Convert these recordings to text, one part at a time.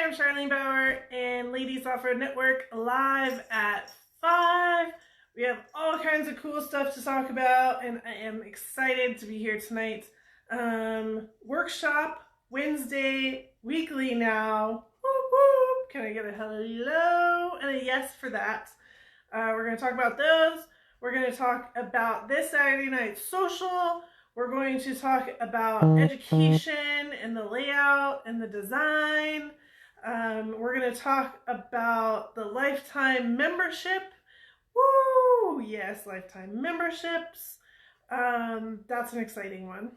I'm Charlene Bauer and Ladies Offroad Network live at 5. We have all kinds of cool stuff to talk about and I am excited to be here tonight. Workshop Wednesday weekly now. Whoop, whoop. Can I get a hello and a yes for that? We're going to talk about those. We're going to talk about this Saturday night social. We're going to talk about education and the layout and the design. We're going to talk about the lifetime membership. Woo! Yes, lifetime memberships. That's an exciting one.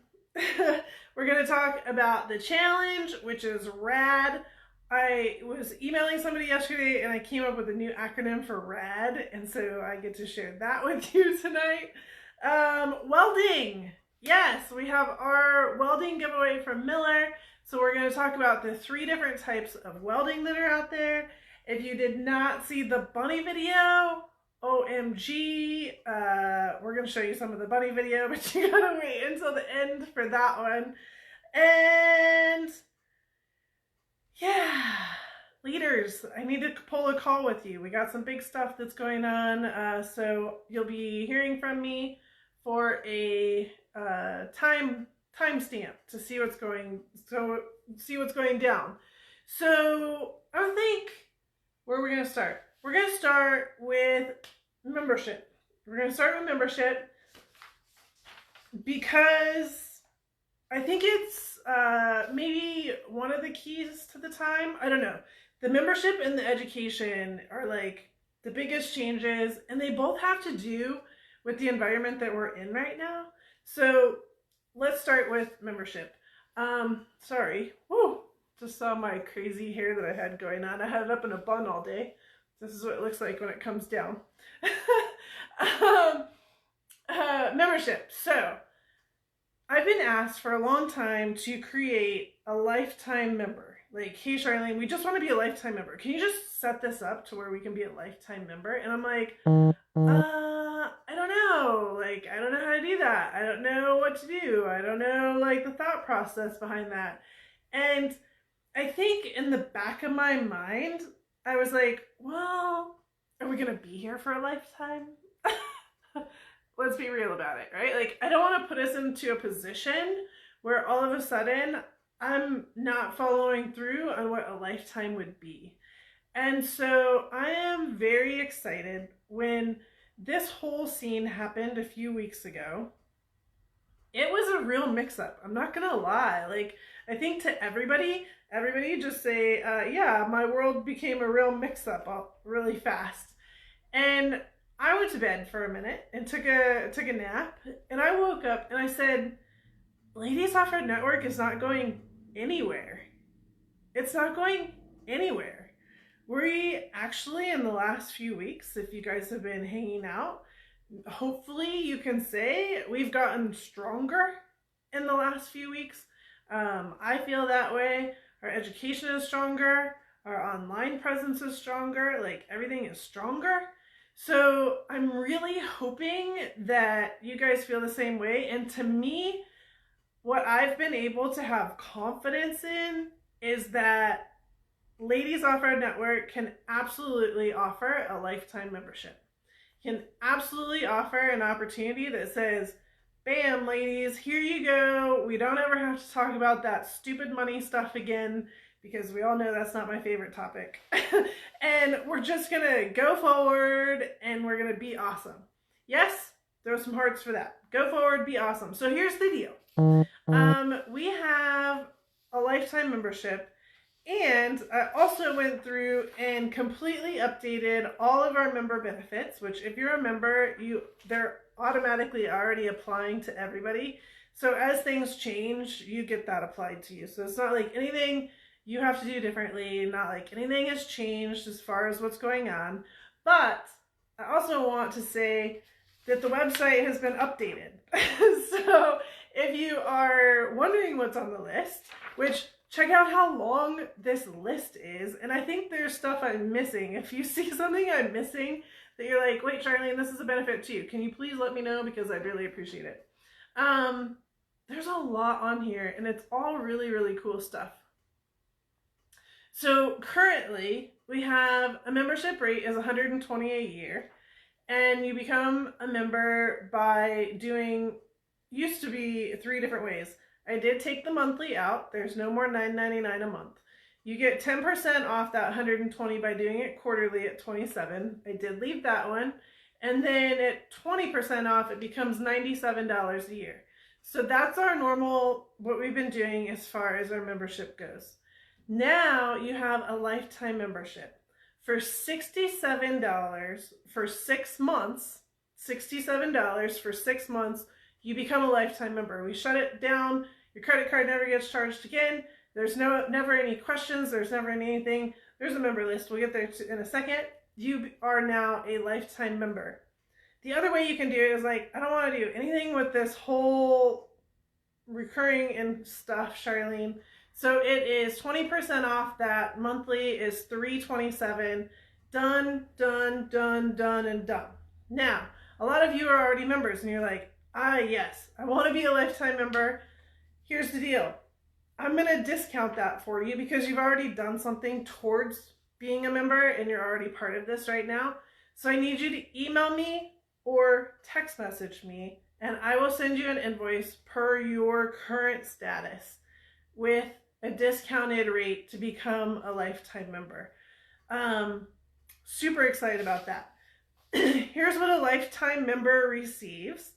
We're going to talk about the challenge, which is RAD. I was emailing somebody yesterday and I came up with a new acronym for RAD, and so I get to share that with you tonight. Welding. Yes, we have our welding giveaway from Miller. So we're going to talk about the 3 different types of welding that are out there. If you did not see the bunny video, OMG, we're going to show you some of the bunny video, but you gotta wait until the end for that one. And yeah, leaders, I need to pull a call with you. We got some big stuff that's going on, so you'll be hearing from me for a timestamp to see what's going down. So I think where we're going to start. We're going to start with membership. We're going to start with membership because I think it's maybe one of the keys to the time. I don't know. The membership and the education are like the biggest changes, and they both have to do with the environment that we're in right now. So let's start with membership. Sorry. Woo! Just saw my crazy hair that I had going on. I had it up in a bun all day. This is what it looks like when it comes down. Membership. So I've been asked for a long time to create a lifetime member. Like, hey Charlene, we just want to be a lifetime member. Can you just set this up to where we can be a lifetime member? And I'm like, I don't know. Like, I don't know how to do that. I don't know what to do. I don't know, like, the thought process behind that. And I think in the back of my mind, I was like, well, are we going to be here for a lifetime? Let's be real about it, right? Like, I don't want to put us into a position where all of a sudden I'm not following through on what a lifetime would be. And so I am very excited when this whole scene happened a few weeks ago. It was a real mix-up. I'm not gonna lie. Like, I think to everybody just say, yeah, my world became a real mix-up really fast. And I went to bed for a minute and took a nap, and I woke up and I said, Ladies Offroad Network is not going anywhere. It's not going anywhere. We actually, in the last few weeks, if you guys have been hanging out, hopefully you can say we've gotten stronger in the last few weeks. I feel that way. Our education is stronger. Our online presence is stronger. Like, everything is stronger. So I'm really hoping that you guys feel the same way. And to me, what I've been able to have confidence in is that Ladies Offroad Network can absolutely offer a lifetime membership. Can absolutely offer an opportunity that says, bam, ladies, here you go. We don't ever have to talk about that stupid money stuff again, because we all know that's not my favorite topic. And we're just going to go forward and we're going to be awesome. Yes, throw some hearts for that. Go forward, be awesome. So here's the deal. We have a lifetime membership. And I also went through and completely updated all of our member benefits, which if you're a member, they're automatically already applying to everybody. So as things change, you get that applied to you. So it's not like anything you have to do differently, not like anything has changed as far as what's going on. But I also want to say that the website has been updated. So if you are wondering what's on the list, which check out how long this list is. And I think there's stuff I'm missing. If you see something I'm missing that you're like, wait, Charlene, this is a benefit too, can you please let me know, because I'd really appreciate it. There's a lot on here and it's all really, really cool stuff. So currently we have a membership rate is $120 a year, and you become a member by doing, used to be 3 different ways. I did take the monthly out. There's no more $9.99 a month. You get 10% off that $120 by doing it quarterly at $27. I did leave that one. And then at 20% off, it becomes $97 a year. So that's our normal, what we've been doing as far as our membership goes. Now you have a lifetime membership. For $67 for 6 months, $67 for 6 months, you become a lifetime member. We shut it down. Your credit card never gets charged again. There's never any questions. There's never anything. There's a member list. We'll get there in a second. You are now a lifetime member. The other way you can do it is like, I don't want to do anything with this whole recurring and stuff, Charlene. So it is 20% off. That monthly is $327. Done, done, done, done, and done. Now, a lot of you are already members and you're like, yes, I want to be a lifetime member. Here's the deal. I'm going to discount that for you because you've already done something towards being a member and you're already part of this right now. So I need you to email me or text message me, and I will send you an invoice per your current status with a discounted rate to become a lifetime member. Super excited about that. Here's what a lifetime member receives.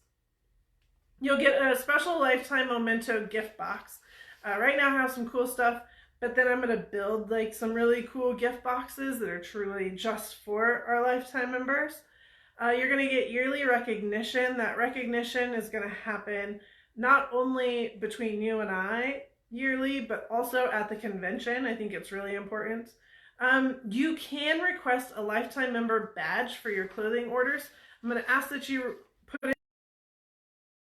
You'll get a special lifetime memento gift box. Right now I have some cool stuff, but then I'm going to build like some really cool gift boxes that are truly just for our lifetime members. You're going to get yearly recognition. That recognition is going to happen not only between you and I yearly, but also at the convention. I think it's really important. You can request a lifetime member badge for your clothing orders. I'm going to ask that you put it,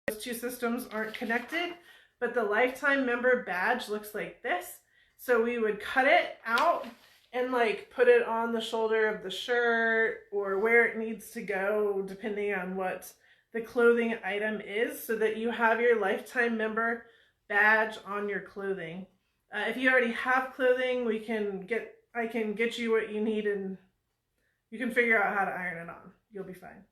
those two systems aren't connected, but the lifetime member badge looks like this. So we would cut it out and like put it on the shoulder of the shirt or where it needs to go, depending on what the clothing item is, so that you have your lifetime member badge on your clothing. If you already have clothing, I can get you what you need and you can figure out how to iron it on. You'll be fine.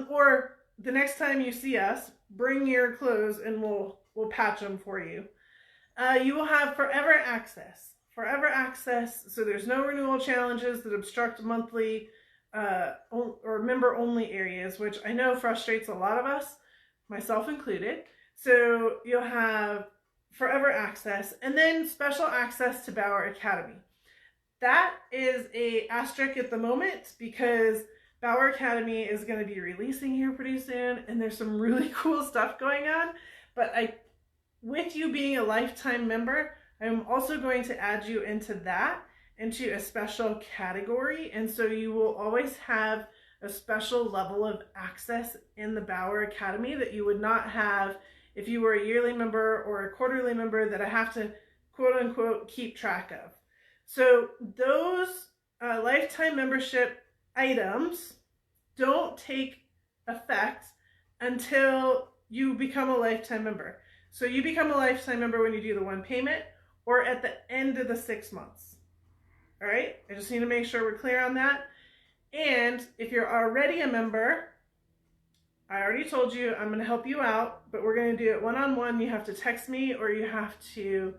Or the next time you see us, bring your clothes and we'll patch them for you. You will have forever access. Forever access, so there's no renewal challenges that obstruct monthly or member-only areas, which I know frustrates a lot of us, myself included. So you'll have forever access, and then special access to Bauer Academy. That is a asterisk at the moment because Bauer Academy is going to be releasing here pretty soon, and there's some really cool stuff going on. But with you being a lifetime member, I'm also going to add you into a special category, and so you will always have a special level of access in the Bauer Academy that you would not have if you were a yearly member or a quarterly member that I have to quote unquote keep track of. So those lifetime membership items don't take effect until you become a lifetime member. So you become a lifetime member when you do the one payment or at the end of the 6 months. All right, I just need to make sure we're clear on that. And if you're already a member, I already told you I'm going to help you out, but we're going to do it one-on-one. You have to text me or you have to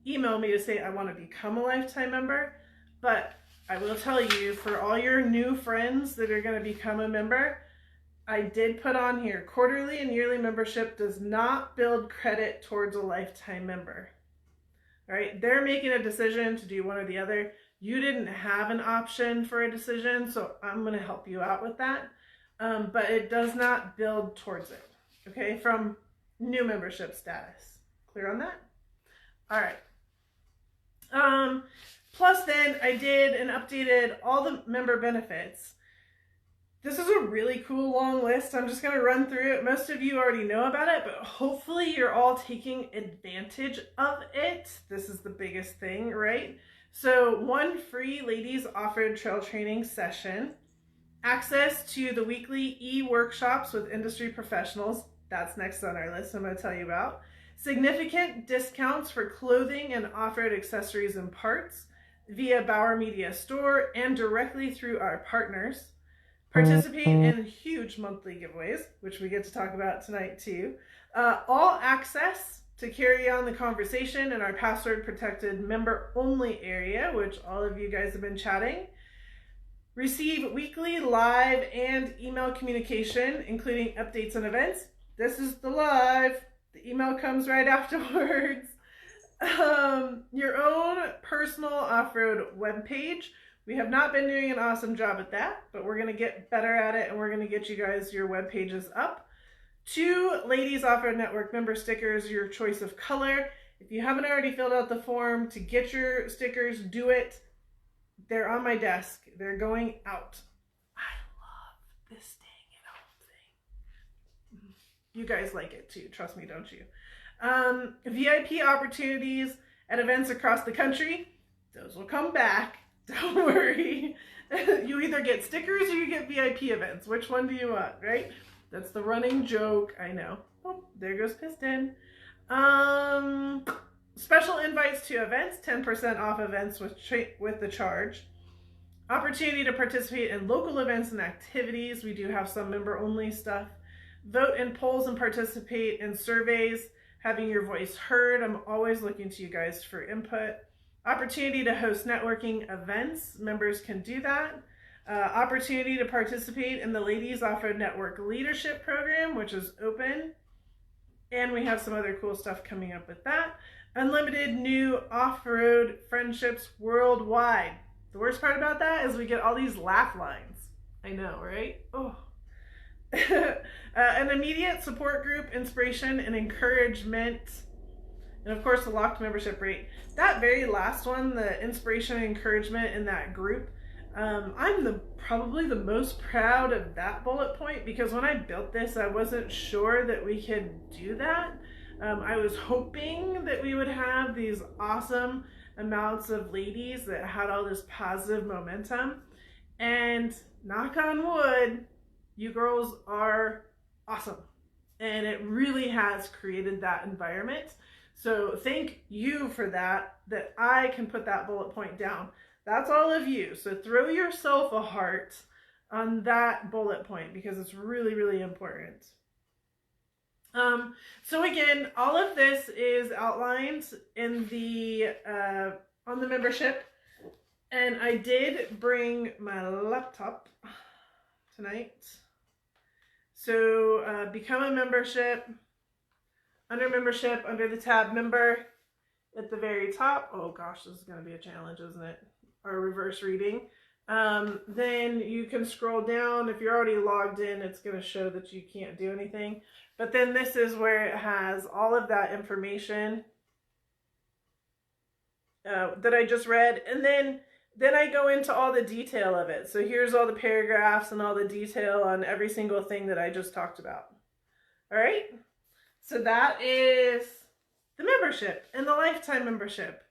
email me to say I want to become a lifetime member. But I will tell you, for all your new friends that are going to become a member, I did put on here, quarterly and yearly membership does not build credit towards a lifetime member. All right, they're making a decision to do one or the other. You didn't have an option for a decision, so I'm going to help you out with that. But it does not build towards it, okay, from new membership status. Clear on that? All right. Plus then I did and updated all the member benefits. This is a really cool long list. I'm just going to run through it. Most of you already know about it, but hopefully you're all taking advantage of it. This is the biggest thing, right? So 1 free ladies off-road trail training session, access to the weekly e-workshops with industry professionals. That's next on our list I'm going to tell you about. significant discounts for clothing and off-road accessories and parts via Bauer Media Store and directly through our partners. Participate in huge monthly giveaways, which we get to talk about tonight too. All access to carry on the conversation in our password-protected member-only area, which all of you guys have been chatting. Receive weekly live and email communication, including updates and events. This is the live. The email comes right afterwards. Your own personal off-road webpage. We have not been doing an awesome job at that, but we're going to get better at it, and we're going to get you guys your web pages up. 2 Ladies Off-Road Network member stickers, your choice of color. If you haven't already filled out the form to get your stickers, do it. They're on my desk. They're going out. I love this staying at home thing. You guys like it too. Trust me, don't you? VIP opportunities at events across the country. Those will come back. Don't worry. You either get stickers or you get VIP events. Which one do you want, right? That's the running joke. I know. Oh, there goes Piston. Special invites to events, 10% off events with the charge. Opportunity to participate in local events and activities. We do have some member-only stuff. Vote in polls and participate in surveys. Having your voice heard. I'm always looking to you guys for input. Opportunity to host networking events. Members can do that. Opportunity to participate in the Ladies Off-Road Network Leadership Program, which is open. And we have some other cool stuff coming up with that. Unlimited new off-road friendships worldwide. The worst part about that is we get all these laugh lines. I know, right? Oh. An immediate support group, inspiration, and encouragement. And of course, the locked membership rate. That very last one, the inspiration and encouragement in that group, I'm probably the most proud of that bullet point, because when I built this, I wasn't sure that we could do that. I was hoping that we would have these awesome amounts of ladies that had all this positive momentum. And knock on wood, you girls are awesome. And it really has created that environment. So thank you for that I can put that bullet point down. That's all of you. So throw yourself a heart on that bullet point, because it's really, really important. So again, all of this is outlined in the on the membership, and I did bring my laptop tonight. So become a membership. Under membership, under the tab member, at the very top. Oh gosh, this is going to be a challenge, isn't it? Or reverse reading. Then you can scroll down. If you're already logged in, it's going to show that you can't do anything. But then this is where it has all of that information that I just read. And then I go into all the detail of it. So here's all the paragraphs and all the detail on every single thing that I just talked about. All right. So that is the membership and the lifetime membership.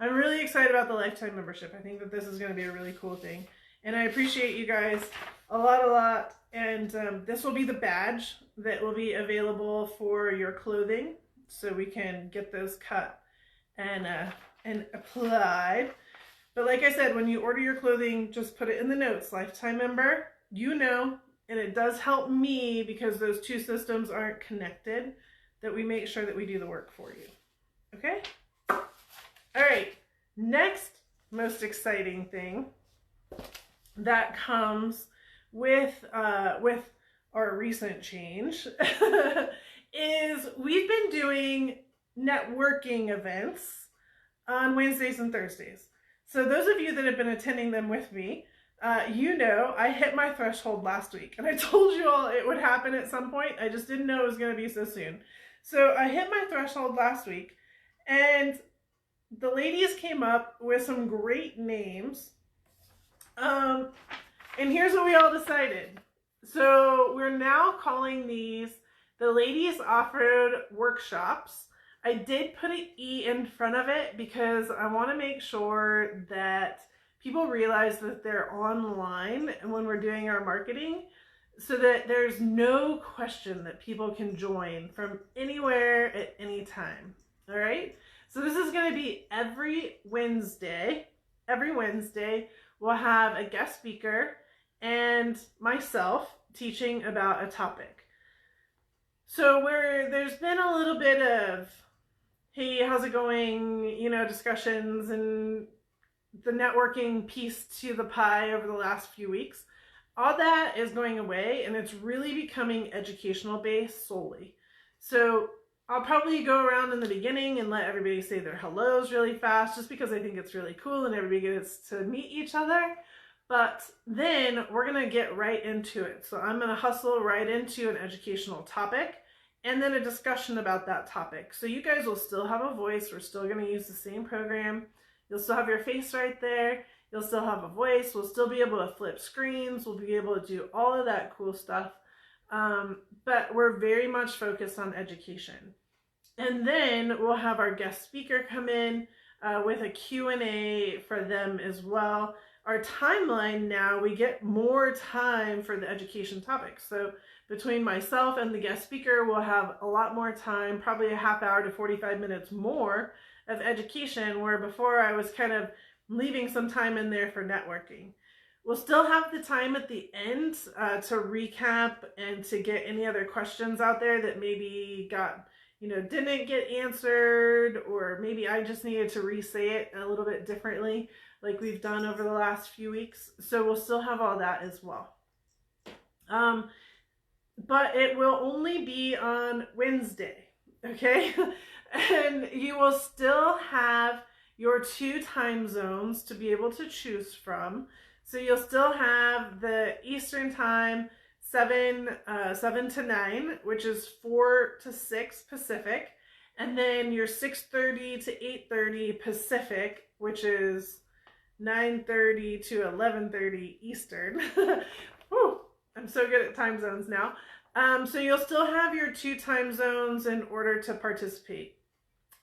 I'm really excited about the lifetime membership. I think that this is going to be a really cool thing. And I appreciate you guys a lot. And this will be the badge that will be available for your clothing, so we can get those cut and applied. But like I said, when you order your clothing, just put it in the notes, lifetime member, and it does help me, because those two systems aren't connected, that we make sure that we do the work for you. Okay? All right. Next most exciting thing that comes with our recent change is we've been doing networking events on Wednesdays and Thursdays. So those of you that have been attending them with me, I hit my threshold last week, and I told you all it would happen at some point. I just didn't know it was going to be so soon. So I hit my threshold last week, and the ladies came up with some great names. And here's what we all decided. So we're now calling these the Ladies Off-Road Workshops. I did put an E in front of it because I want to make sure that people realize that they're online, and when we're doing our marketing, so that there's no question that people can join from anywhere at any time. All right. So this is going to be every Wednesday. Every Wednesday, we'll have a guest speaker and myself teaching about a topic. So where there's been a little bit of, hey, how's it going? You know, discussions and the networking piece to the pie over the last few weeks. All that is going away, and it's really becoming educational based solely. So I'll probably go around in the beginning and let everybody say their hellos really fast, just because I think it's really cool and everybody gets to meet each other. But then we're going to get right into it. So I'm going to hustle right into an educational topic and then a discussion about that topic. So you guys will still have a voice. We're still going to use the same program. You'll still have your face right there. You'll still have a voice. We'll still be able to flip screens. We'll be able to do all of that cool stuff. But we're very much focused on education. And then we'll have our guest speaker come in with a Q&A for them as well. Our timeline now, we get more time for the education topics. So between myself and the guest speaker, we'll have a lot more time, probably a half hour to 45 minutes more of education, where before I was kind of leaving some time in there for networking. We'll still have the time at the end to recap and to get any other questions out there that maybe didn't get answered, or maybe I just needed to re-say it a little bit differently like we've done over the last few weeks. So we'll still have all that as well. But it will only be on Wednesday, okay? And you will still have your 2 time zones to be able to choose from. So you'll still have the Eastern time, 7 to 9, which is 4 to 6 Pacific, and then your 6:30 to 8:30 Pacific, which is 9:30 to 11:30 Eastern. Whew, I'm so good at time zones now. So you'll still have your 2 time zones in order to participate.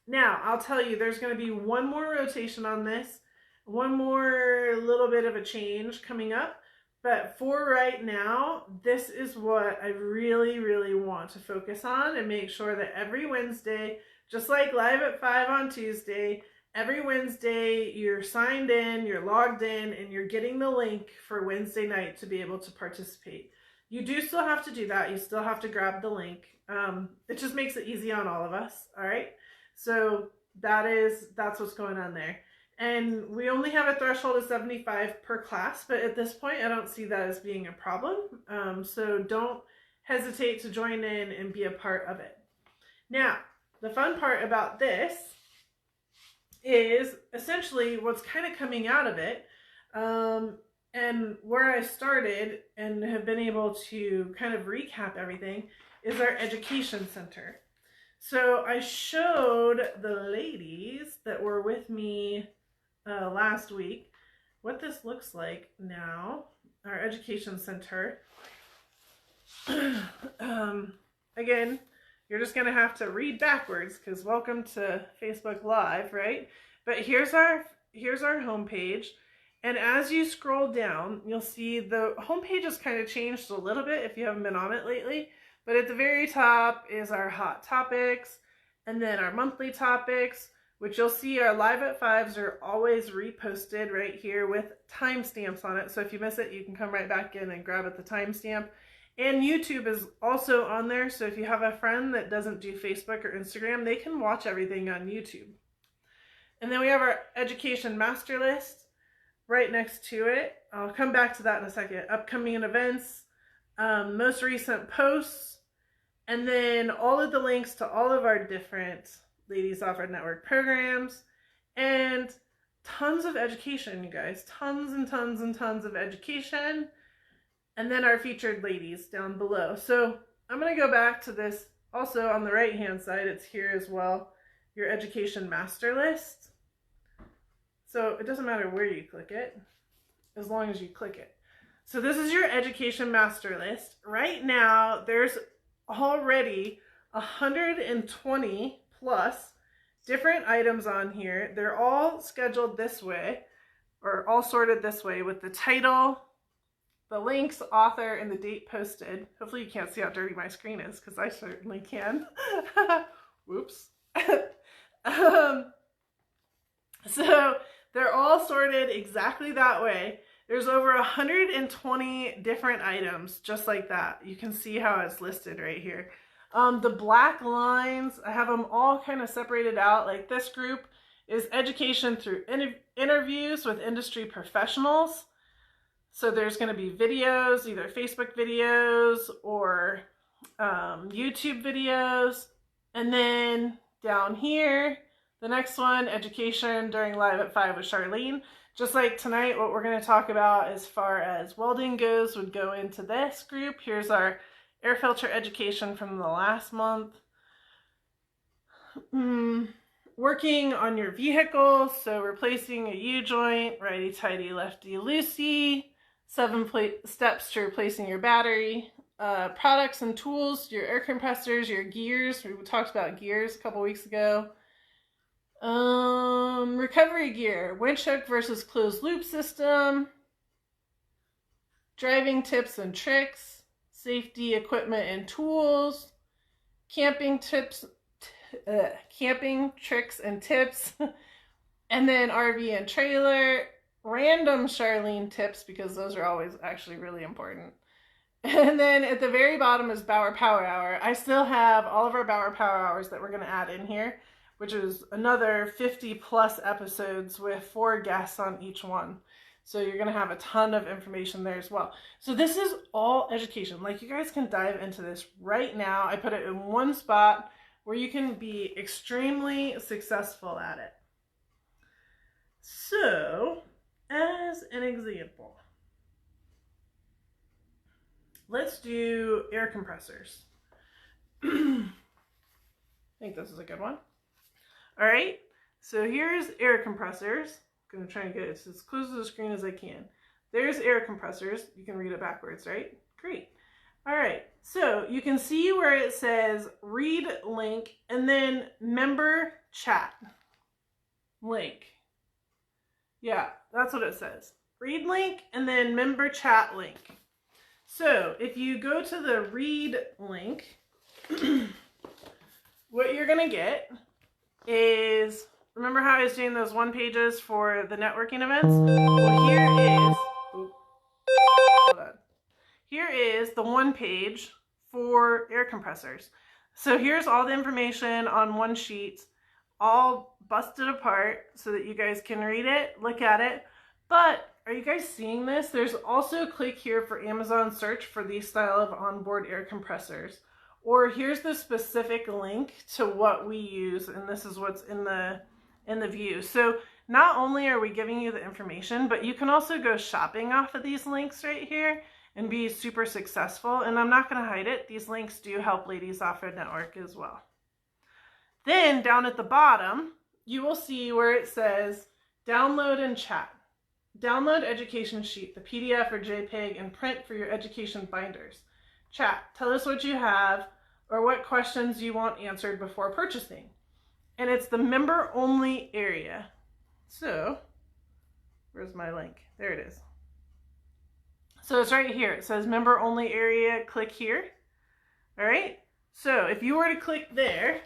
Now, I'll tell you, there's going to be one more rotation on this, one more little bit of a change coming up. But for right now, this is what I really, really want to focus on and make sure that every Wednesday, just like Live at 5 on Tuesday, every Wednesday you're signed in, you're logged in, and you're getting the link for Wednesday night to be able to participate. You do still have to do that. You still have to grab the link. It just makes it easy on all of us, all right? So that's what's going on there. And we only have a threshold of 75 per class, but at this point, I don't see that as being a problem. So don't hesitate to join in and be a part of it. Now, the fun part about this is essentially what's kind of coming out of it, and where I started and have been able to kind of recap everything, is our education center. So I showed the ladies that were with me last week what this looks like now, our education center. Again, you're just going to have to read backwards because welcome to Facebook Live, right? But here's our homepage. And as you scroll down, you'll see the homepage has kind of changed a little bit if you haven't been on it lately. But at the very top is our hot topics, and then our monthly topics, which you'll see our Live at 5s are always reposted right here with timestamps on it. So if you miss it, you can come right back in and grab at the timestamp. And YouTube is also on there. So if you have a friend that doesn't do Facebook or Instagram, they can watch everything on YouTube. And then we have our education master list right next to it. I'll come back to that in a second. Upcoming events, most recent posts, and then all of the links to all of our different Ladies Offroad Network programs, and tons of education, you guys. Tons and tons and tons of education. And then our featured ladies down below. So I'm going to go back to this. Also on the right hand side, it's here as well, your education master list. So it doesn't matter where you click it, as long as you click it. So this is your education master list. Right now, there's already 120 plus different items on here. They're all scheduled this way, or all sorted this way, with the title, the links, author, and the date posted. Hopefully you can't see how dirty my screen is, because I certainly can. Whoops. So they're all sorted exactly that way. There's over 120 different items just like that. You can see how it's listed right here. The black lines, I have them all kind of separated out. Like this group is education through interviews with industry professionals. So there's going to be videos, either Facebook videos or YouTube videos. And then down here, the next one, education during Live at 5 with Charlene. Just like tonight, what we're going to talk about as far as welding goes would go into this group. Here's our air filter education from the last month. Working on your vehicle, so replacing a U-joint, righty-tighty, lefty-loosey. 7 steps to replacing your battery. Products and tools, your air compressors, your gears. We talked about gears a couple weeks ago. Recovery gear, winch hook versus closed loop system. Driving tips and tricks. Safety equipment and tools. Camping tricks and tips. And then RV and trailer. Random Charlene tips, because those are always actually really important. And then at the very bottom is Bauer Power Hour. I still have all of our Bauer Power Hours that we're going to add in here, which is another 50 plus episodes with 4 guests on each one. So you're going to have a ton of information there as well. So this is all education. Like, you guys can dive into this right now. I put it in one spot where you can be extremely successful at it. So, as an example, let's do air compressors. I think this is a good one. All right, so here's air compressors. I'm going to try and get it as close to the screen as I can. There's air compressors. You can read it backwards, right? Great. All right, so you can see where it says read link and then member chat link. Yeah, that's what it says. Read link and then member chat link. So if you go to the read link, what you're going to get is, remember how I was doing those one pages for the networking events? Well, here is the one page for air compressors. So here's all the information on one sheet, all busted apart so that you guys can read it, look at it. But are you guys seeing this? There's also click here for Amazon search for these style of onboard air compressors. Or here's the specific link to what we use, and this is what's in the view. So not only are we giving you the information, but you can also go shopping off of these links right here and be super successful. And I'm not going to hide it. These links do help Ladies Offroad Network as well. Then down at the bottom, you will see where it says download and chat. Download education sheet, the PDF or JPEG, and print for your education binders. Chat, tell us what you have or what questions you want answered before purchasing. And it's the member only area. So, where's my link? There it is. So it's right here. It says member only area, click here. All right. So if you were to click there,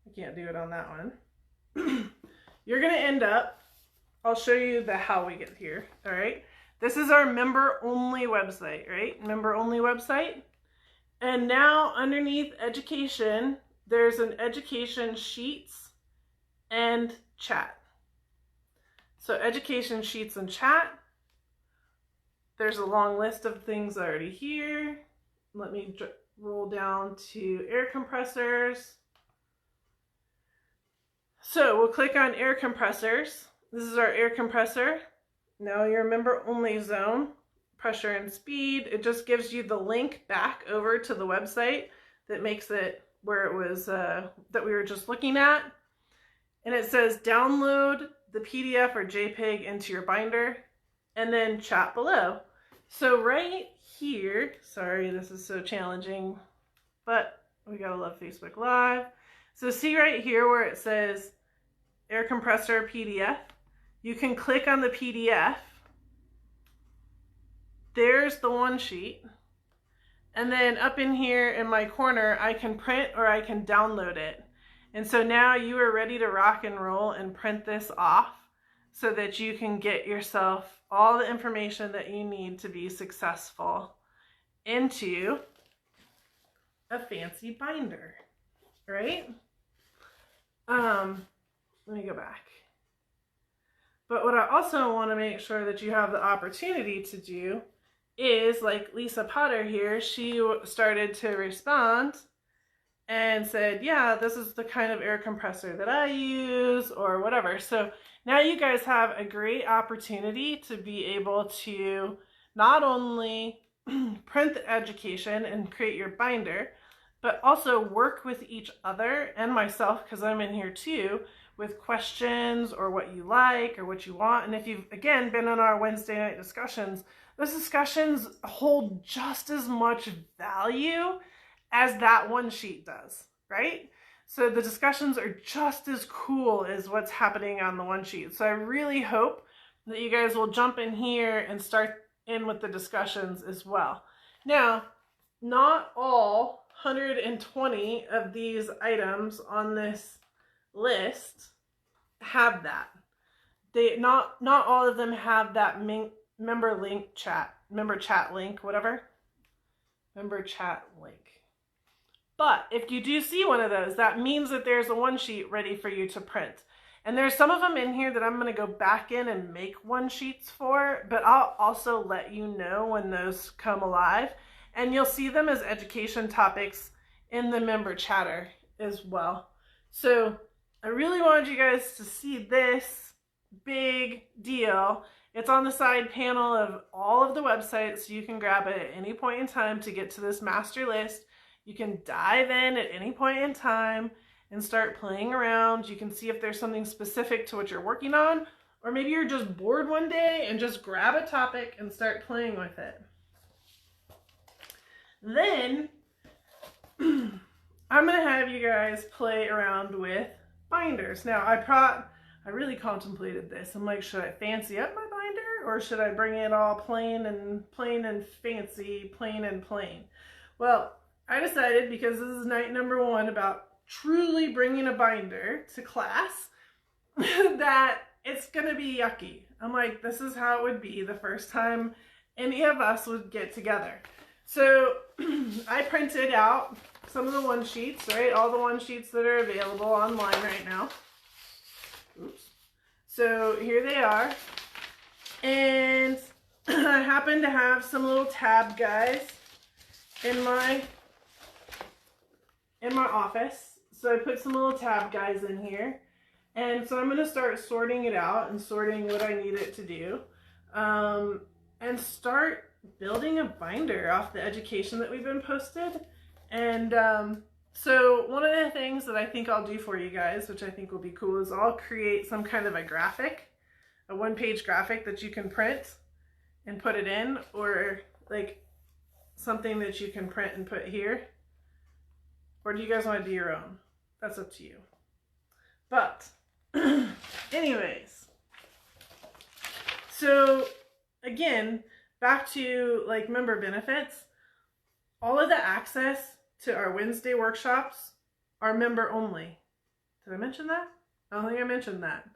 I can't do it on that one. You're going to end up, I'll show you the how we get here. All right. This is our member only website, right? Member only website. And now underneath education, there's an education sheets and chat. So education sheets and chat. There's a long list of things already here. Let me roll down to air compressors. So we'll click on air compressors. This is our air compressor. Now your member only zone, pressure and speed. It just gives you the link back over to the website that makes it where it was that we were just looking at. And it says download the PDF or JPEG into your binder and then chat below. So right here, sorry, this is so challenging, but we gotta love Facebook Live. So see right here where it says air compressor PDF, you can click on the PDF there's the one sheet. And then up in here in my corner, I can print or I can download it. And so now you are ready to rock and roll and print this off so that you can get yourself all the information that you need to be successful into a fancy binder, right? Let me go back. But what I also want to make sure that you have the opportunity to do is, like Lisa Potter here, she started to respond and said, yeah, this is the kind of air compressor that I use or whatever. So now you guys have a great opportunity to be able to not only print the education and create your binder, but also work with each other and myself, because I'm in here too, with questions or what you like or what you want. And if you've, again, been on our Wednesday night discussions, those discussions hold just as much value as that one sheet does, right? So the discussions are just as cool as what's happening on the one sheet. So I really hope that you guys will jump in here and start in with the discussions as well. Now, not all 120 of these items on this list have that. Not all of them have that member chat link, whatever. Member chat link. But if you do see one of those, that means that there's a one sheet ready for you to print. And there's some of them in here that I'm going to go back in and make one sheets for, but I'll also let you know when those come alive. And you'll see them as education topics in the member chatter as well. So I really wanted you guys to see this big deal. It's on the side panel of all of the websites, so you can grab it at any point in time to get to this master list. You can dive in at any point in time and start playing around. You can see if there's something specific to what you're working on, or maybe you're just bored one day and just grab a topic and start playing with it. Then I'm going to have you guys play around with binders. Now, I really contemplated this. I'm like, should I fancy up my binder, or should I bring it all plain and fancy, plain and plain? Well, I decided, because this is night number 1 about truly bringing a binder to class, that it's going to be yucky. I'm like, this is how it would be the first time any of us would get together. So I printed out some of the one sheets, right? All the one sheets that are available online right now. Oops. So here they are. And I happen to have some little tab guys in my office. So I put some little tab guys in here. And so I'm going to start sorting it out and sorting what I need it to do. And start building a binder off the education that we've been posted. And so one of the things that I think I'll do for you guys, which I think will be cool, is I'll create some kind of a graphic, a one-page graphic that you can print and put it in, or like something that you can print and put here. Or do you guys want to do your own? That's up to you. But anyways, so again, back to like member benefits, all of the access to our Wednesday workshops are member only. Did I mention that? I don't think I mentioned that.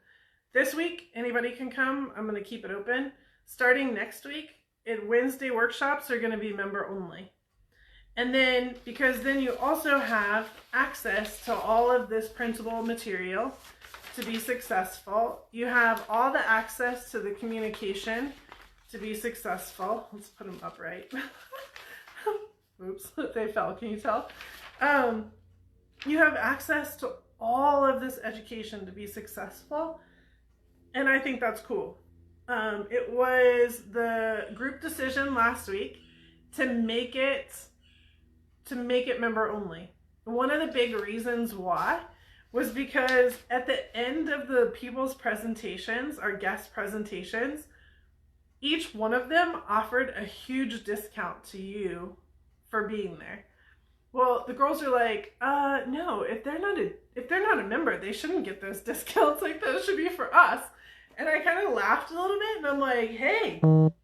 This week, anybody can come. I'm going to keep it open. Starting next week, Wednesday workshops are going to be member only. And then, because then you also have access to all of this printable material to be successful. You have all the access to the communication to be successful. Let's put them upright. Oops, they fell. Can you tell? You have access to all of this education to be successful. And I think that's cool. It was the group decision last week to make it member only. One of the big reasons why was because at the end of the people's presentations, our guest presentations, each one of them offered a huge discount to you for being there. Well, the girls are like, no, if they're not a member, they shouldn't get those discounts. Like, those should be for us. And I kind of laughed a little bit, and I'm like, hey,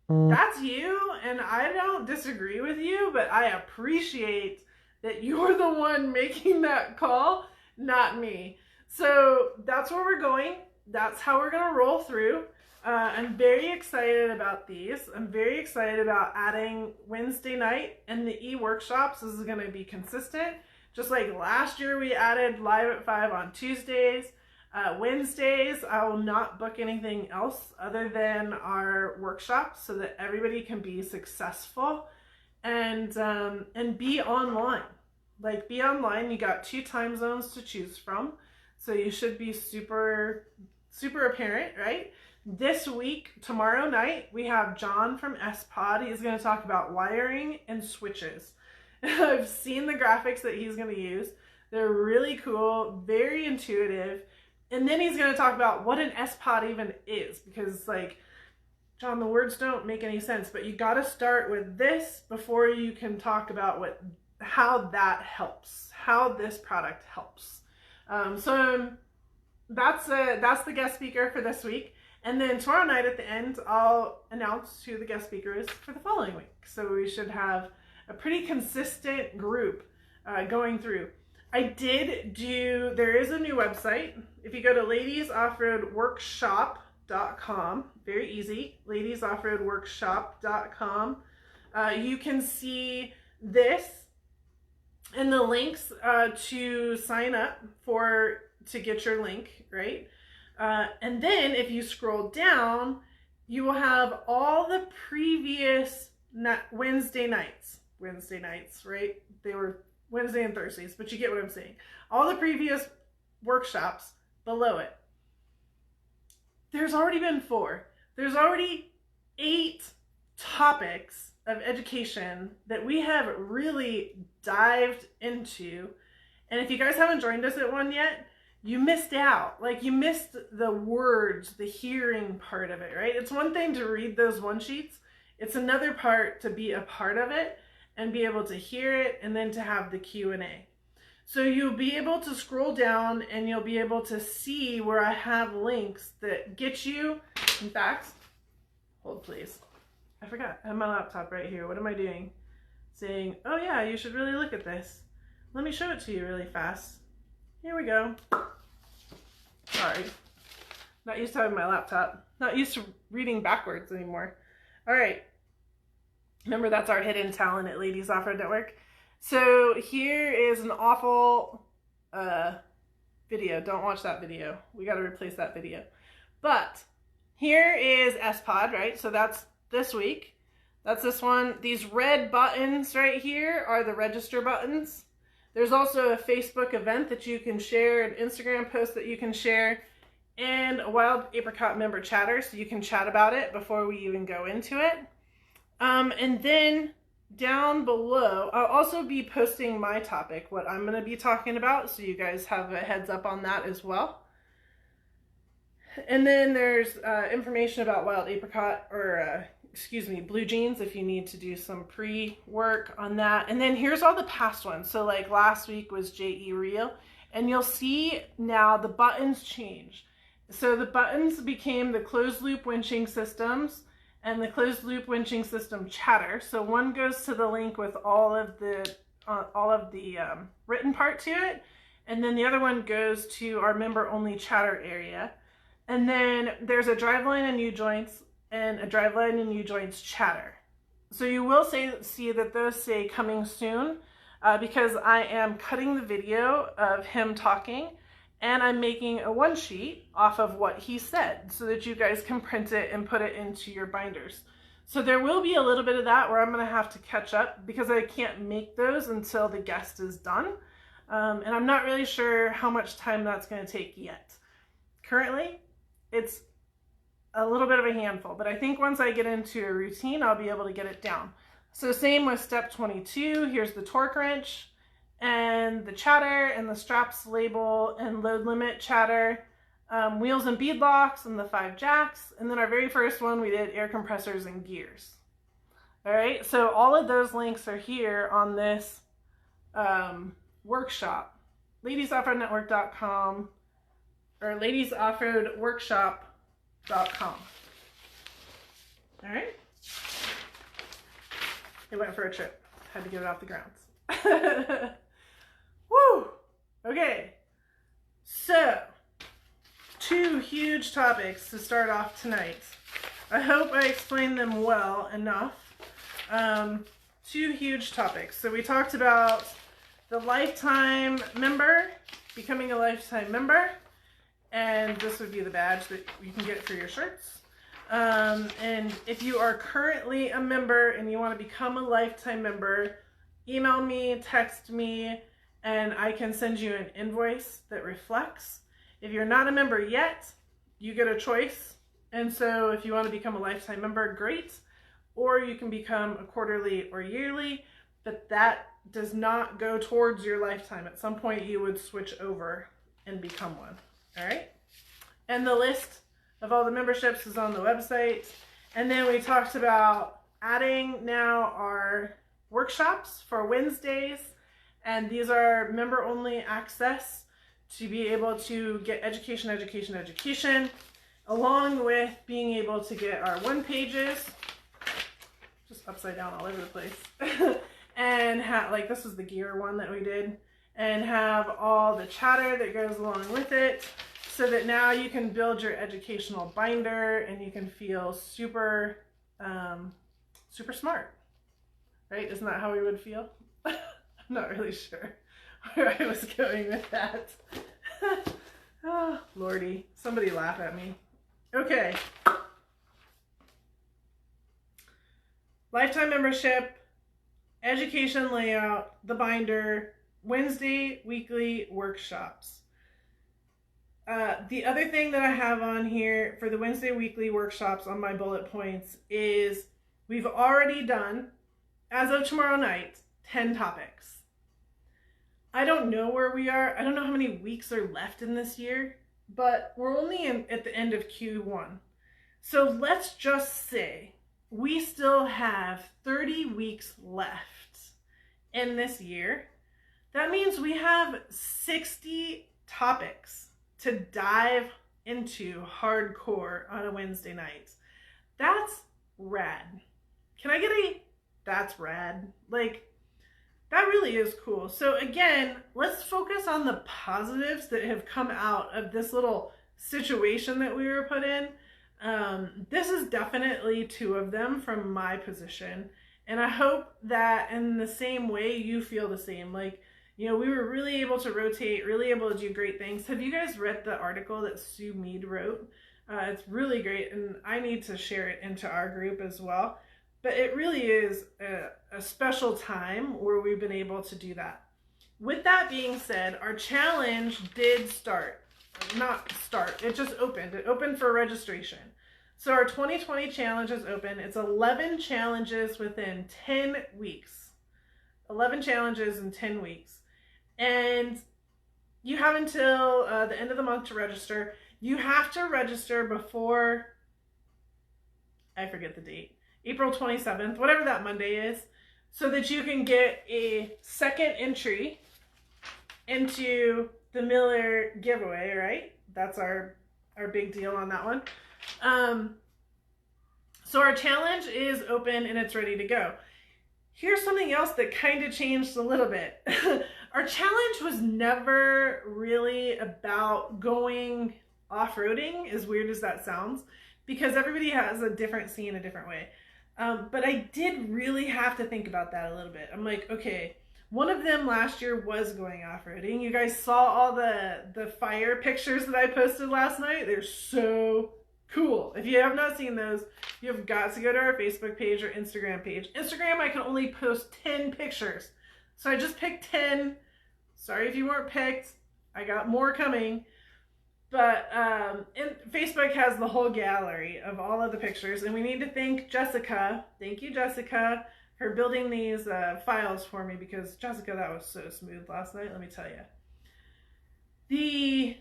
that's you, and I don't disagree with you, but I appreciate that you're the one making that call, not me. So that's where we're going. That's how we're going to roll through. I'm very excited about these. I'm very excited about adding Wednesday night and the e-workshops. This is going to be consistent. Just like last year, we added Live at 5 on Tuesdays. Wednesdays, I will not book anything else other than our workshops so that everybody can be successful and be online. Like, be online. You got 2 time zones to choose from, so you should be super apparent, right? This week, tomorrow night, we have John from S-Pod. He's going to talk about wiring and switches. I've seen the graphics that he's going to use. They're really cool, very intuitive. And then he's going to talk about what an S-Pod even is, because, like, John, the words don't make any sense, but you got to start with this before you can talk about how that helps, how this product helps. So that's the guest speaker for this week. And then tomorrow night at the end, I'll announce who the guest speaker is for the following week. So we should have a pretty consistent group going through. There is a new website. If you go to ladiesoffroadworkshop.com, very easy, ladiesoffroadworkshop.com, you can see this and the links to sign up to get your link, right? And then if you scroll down, you will have all the previous Wednesday nights, right? They were Wednesday and Thursdays, but you get what I'm saying. All the previous workshops below it. There's already been 4. There's already 8 topics of education that we have really dived into. And if you guys haven't joined us at one yet, you missed out. Like, you missed the words, the hearing part of it, right? It's one thing to read those one sheets. It's another part to be a part of it and be able to hear it and then to have the Q&A. So you'll be able to scroll down and you'll be able to see where I have links that get you, in fact, hold please. I forgot, I have my laptop right here. What am I doing? Saying, oh yeah, you should really look at this. Let me show it to you really fast. Here we go. Sorry. Not used to having my laptop. Not used to reading backwards anymore. All right. Remember, that's our hidden talent at Ladies Offroad Network. So here is an awful video. Don't watch that video. We got to replace that video. But here is S-Pod, right? So that's this week. That's this one. These red buttons right here are the register buttons. There's also a Facebook event that you can share, an Instagram post that you can share, and a Wild Apricot member chatter, so you can chat about it before we even go into it. And then down below, I'll also be posting my topic, what I'm going to be talking about, so you guys have a heads up on that as well. And then there's information about Wild Apricot, or Blue Jeans, if you need to do some pre-work on that. And then here's all the past ones. So like last week was JE Reel, and you'll see now the buttons change. So the buttons became the closed loop winching systems and the closed loop winching system chatter. So one goes to the link with all of the written part to it, and then the other one goes to our member only chatter area. And then there's a driveline and U-joints and a driveline and U-joints chatter. So you will see that those say coming soon because I am cutting the video of him talking and I'm making a one sheet off of what he said so that you guys can print it and put it into your binders. So there will be a little bit of that where I'm going to have to catch up because I can't make those until the guest is done. And I'm not really sure how much time that's going to take yet. Currently, it's a little bit of a handful, but I think once I get into a routine, I'll be able to get it down. So same with step 22, here's the torque wrench and the chatter and the straps label and load limit chatter, wheels and bead locks and the 5 jacks. And then our very first one, we did air compressors and gears. All right, so all of those links are here on this workshop, ladiesoffroadnetwork.com or ladiesoffroadworkshop.com. All right, It went for a trip. Had to get it off the grounds. Woo! Okay. So, 2 huge topics to start off tonight. I hope I explained them well enough. 2 huge topics. So we talked about the lifetime member, becoming a lifetime member, and this would be the badge that you can get for your shirts. And if you are currently a member and you want to become a lifetime member, email me, text me, and I can send you an invoice that reflects. If you're not a member yet, you get a choice. And so if you want to become a lifetime member, great. Or you can become a quarterly or yearly, but that does not go towards your lifetime. At some point you would switch over and become one. All right. And the list of all the memberships is on the website. And then we talked about adding now our workshops for Wednesdays. And these are member only access to be able to get education, along with being able to get our 1-pages, just upside down all over the place, and have, like, this was the gear one that we did, and have all the chatter that goes along with it, so that now you can build your educational binder and you can feel super, super smart, right? Isn't that how we would feel? I'm not really sure where I was going with that. Oh, Lordy, somebody laugh at me. Okay. Lifetime membership, education layout, the binder, Wednesday weekly workshops. The other thing that I have on here for the Wednesday weekly workshops on my bullet points is we've already done, as of tomorrow night, 10 topics. I don't know where we are. I don't know how many weeks are left in this year, but we're only at the end of Q1. So let's just say we still have 30 weeks left in this year. That means we have 60 topics to dive into hardcore on a Wednesday night. That's rad. Can I get a, that's rad? Like, that really is cool. So again, let's focus on the positives that have come out of this little situation that we were put in. This is definitely 2 of them from my position. And I hope that in the same way you feel the same. Like, you know, we were really able to rotate, really able to do great things. Have you guys read the article that Sue Mead wrote? It's really great, and I need to share it into our group as well. But it really is a special time where we've been able to do that. With that being said, our challenge did start. Not start, it just opened. It opened for registration. So our 2020 challenge is open. It's 11 challenges within 10 weeks. 11 challenges in 10 weeks. And you have until the end of the month to register. You have to register before, I forget the date, April 27th, whatever that Monday is, so that you can get a second entry into the Miller giveaway, right? That's our big deal on that one. So our challenge is open and it's ready to go. Here's something else that kind of changed a little bit. Our challenge was never really about going off-roading, as weird as that sounds, because everybody has a different scene a different way. But I did really have to think about that a little bit. I'm like, okay, one of them last year was going off-roading. You guys saw all the fire pictures that I posted last night. They're so cool. If you have not seen those, you have got to go to our Facebook page or Instagram page. Instagram, I can only post 10 pictures. So I just picked 10. Sorry if you weren't picked. I got more coming. But and Facebook has the whole gallery of all of the pictures. And we need to thank Jessica. Thank you, Jessica, for building these files for me, because Jessica, that was so smooth last night, let me tell you. The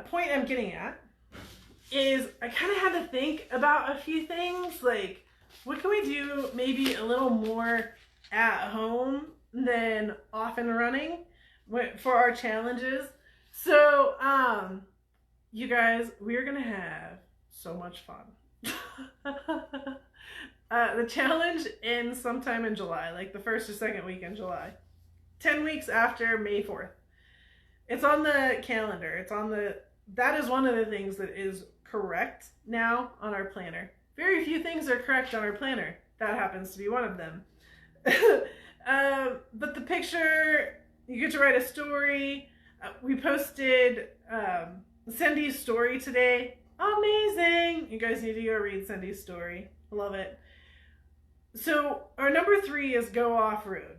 point I'm getting at is I kind of had to think about a few things, like what can we do maybe a little more at home than off and running for our challenges. So you guys, we're gonna have so much fun. The challenge ends sometime in July, like the first or second week in July. 10 weeks after May 4th. It's on the calendar. That is one of the things that is correct now on our planner. Very few things are correct on our planner. That happens to be one of them. But the picture, you get to write a story. We posted Cindy's story today. Amazing! You guys need to go read Cindy's story. Love it. So our number 3 is go off-road.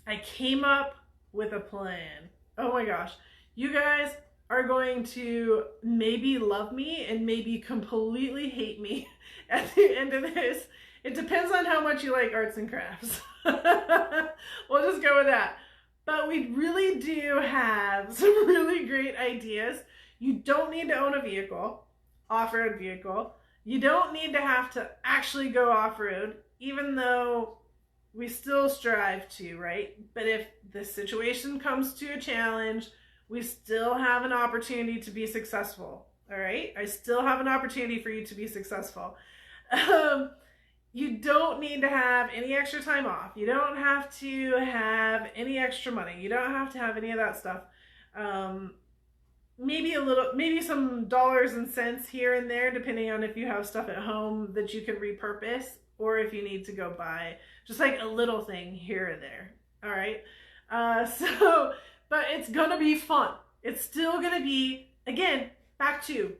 I came up with a plan. Oh my gosh. You guys are going to maybe love me and maybe completely hate me at the end of this. It depends on how much you like arts and crafts. We'll just go with that. But we really do have some really great ideas. You don't need to own a vehicle, off-road vehicle. You don't need to have to actually go off-road, even though we still strive to, right? But if the situation comes to a challenge, we still have an opportunity to be successful, all right? I still have an opportunity for you to be successful. You don't need to have any extra time off. You don't have to have any extra money. You don't have to have any of that stuff. Maybe some dollars and cents here and there, depending on if you have stuff at home that you can repurpose, or if you need to go buy just like a little thing here or there. All right. But it's going to be fun. It's still going to be, again, back to,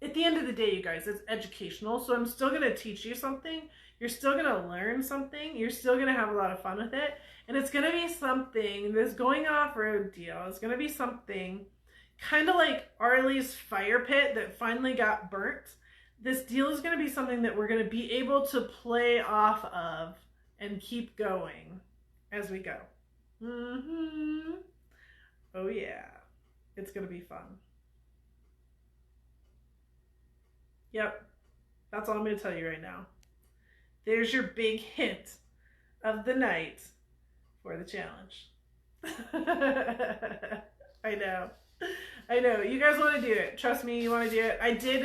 at the end of the day, you guys, it's educational. So I'm still going to teach you something. You're still going to learn something. You're still going to have a lot of fun with it. And it's going to be something, this going off-road deal is going to be something kind of like Arlie's fire pit that finally got burnt. This deal is going to be something that we're going to be able to play off of and keep going as we go. Oh yeah, it's going to be fun. Yep, that's all I'm going to tell you right now. There's your big hint of the night for the challenge. I know. You guys want to do it. Trust me, you want to do it. I did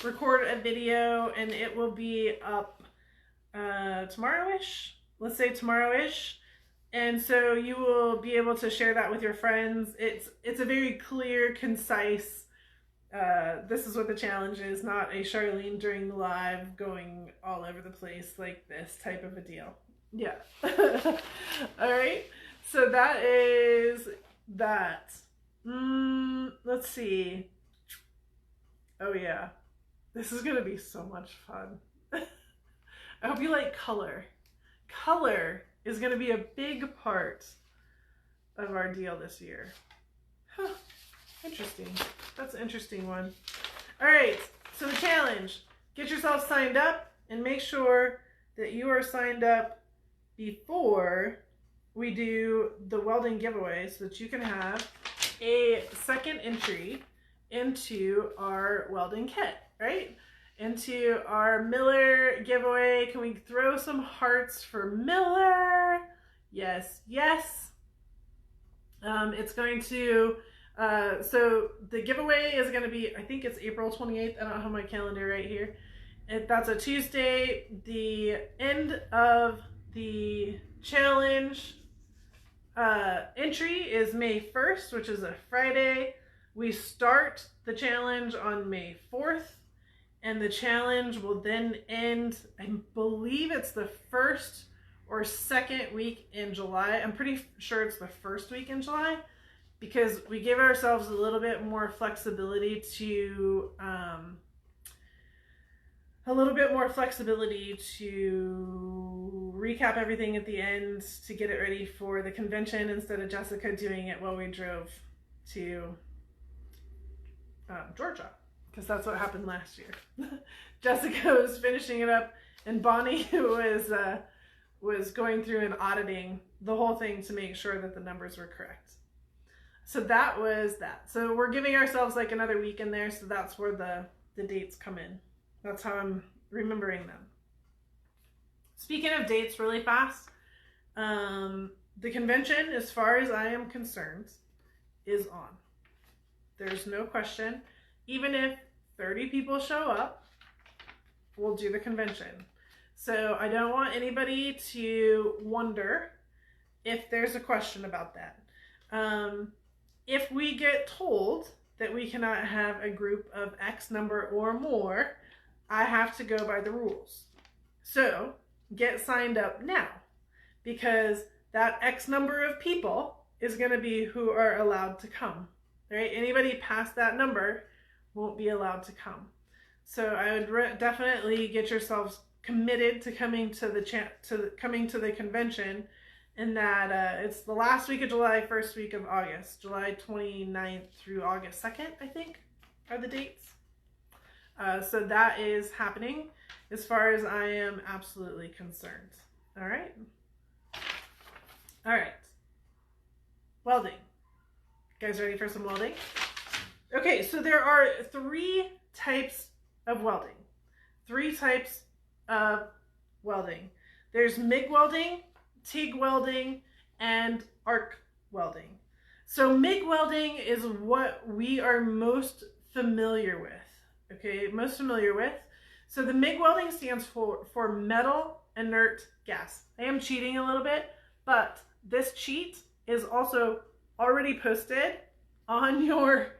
record a video, and it will be up tomorrow-ish. Let's say tomorrow-ish. And so you will be able to share that with your friends. It's a very clear, concise, this is what the challenge is, not a Charlene during the live going all over the place like this type of a deal. Yeah. All right. So that is that. Let's see. Oh yeah. This is going to be so much fun. I hope you like color. Color is going to be a big part of our deal this year. Huh. Interesting. That's an interesting one. All right. So the challenge, get yourself signed up and make sure that you are signed up before we do the welding giveaway so that you can have a second entry into our welding kit, right? Into our Miller giveaway. Can we throw some hearts for Miller? Yes, yes. It's going to, so the giveaway is going to be, I think it's April 28th. I don't have my calendar right here. That's a Tuesday. The end of the challenge entry is May 1st, which is a Friday. We start the challenge on May 4th, and the challenge will then end, I believe it's the first or second week in July. I'm pretty sure it's the first week in July, because we give ourselves a little bit more flexibility to recap everything at the end to get it ready for the convention, instead of Jessica doing it while we drove to Georgia, because that's what happened last year. Jessica was finishing it up, and Bonnie was going through and auditing the whole thing to make sure that the numbers were correct. So that was that. So we're giving ourselves like another week in there, so that's where the dates come in. That's how I'm remembering them. Speaking of dates really fast, the convention, as far as I am concerned, is on. There's no question. Even if 30 people show up, we'll do the convention. So I don't want anybody to wonder if there's a question about that. If we get told that we cannot have a group of X number or more, I have to go by the rules. So get signed up now, because that X number of people is going to be who are allowed to come. Right? Anybody past that number won't be allowed to come. So I would definitely get yourselves committed to coming to the convention, and that it's the last week of July, first week of August. July 29th through August 2nd, I think, are the dates. So that is happening as far as I am absolutely concerned. All right. All right. Welding. You guys ready for some welding? Okay, so there are 3 types of welding. 3 types of welding. There's MIG welding, TIG welding, and arc welding. So MIG welding is what we are most familiar with. Okay, most familiar with. So the MIG welding stands for metal inert gas. I am cheating a little bit, but this cheat is also already posted on your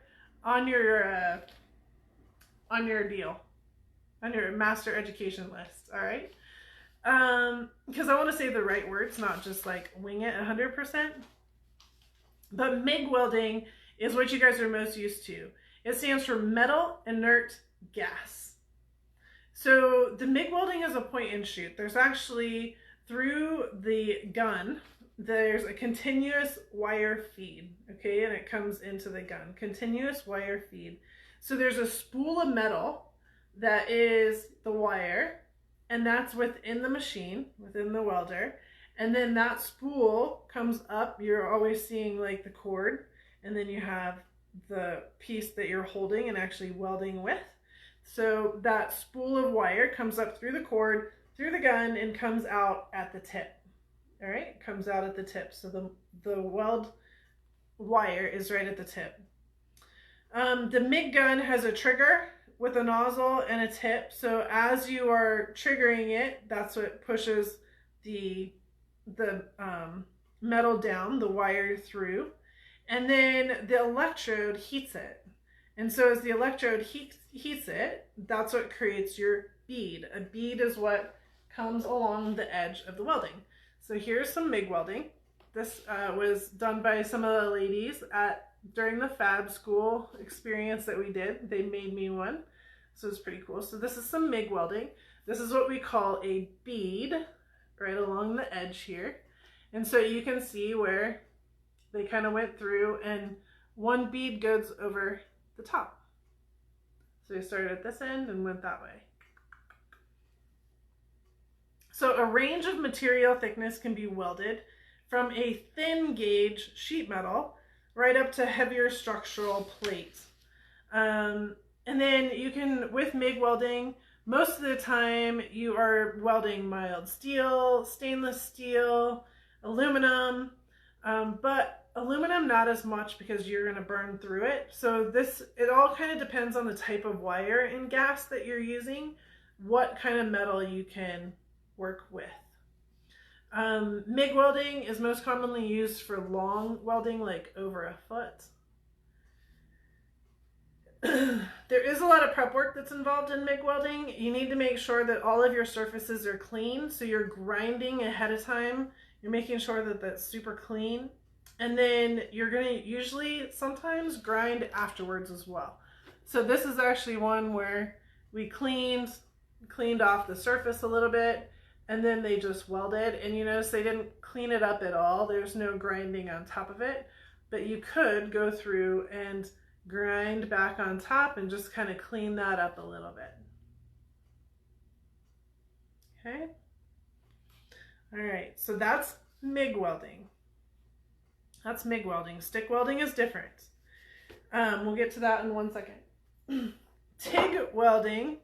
deal, on your master education list. All right, because I want to say the right words, not just like wing it 100%. But MIG welding is what you guys are most used to. It stands for metal inert gas. So the MIG welding is a point and shoot. There's actually, through the gun, there's a continuous wire feed, okay, and it comes into the gun. Continuous wire feed. So there's a spool of metal that is the wire, and that's within the machine, within the welder. And then that spool comes up. You're always seeing like the cord, and then you have the piece that you're holding and actually welding with. So that spool of wire comes up through the cord, through the gun, and comes out at the tip. All right, it comes out at the tip. So the weld wire is right at the tip. The MIG gun has a trigger with a nozzle and a tip. So as you are triggering it, that's what pushes the metal down, the wire through. And then the electrode heats it. And so as the electrode heats it, that's what creates your bead. A bead is what comes along the edge of the welding. So here's some MIG welding. This was done by some of the ladies during the fab school experience that we did. They made me one, so it's pretty cool. So this is some MIG welding. This is what we call a bead, right along the edge here. And so you can see where they kind of went through, and one bead goes over the top. So you started at this end and went that way. So a range of material thickness can be welded from a thin gauge sheet metal right up to heavier structural plate. And then you can, with MIG welding, most of the time you are welding mild steel, stainless steel, aluminum, but aluminum not as much because you're going to burn through it. So it all kind of depends on the type of wire and gas that you're using, what kind of metal you can work with. MIG welding is most commonly used for long welding, like over a foot. There is a lot of prep work that's involved in MIG welding. You need to make sure that all of your surfaces are clean. So you're grinding ahead of time. You're making sure that that's super clean. And then you're going to usually sometimes grind afterwards as well. So this is actually one where we cleaned off the surface a little bit, and then they just welded. And you notice they didn't clean it up at all. There's no grinding on top of it, but you could go through and grind back on top and just kind of clean that up a little bit. Okay. All right, so that's MIG welding. That's MIG welding. Stick welding is different. We'll get to that in 1 second. TIG welding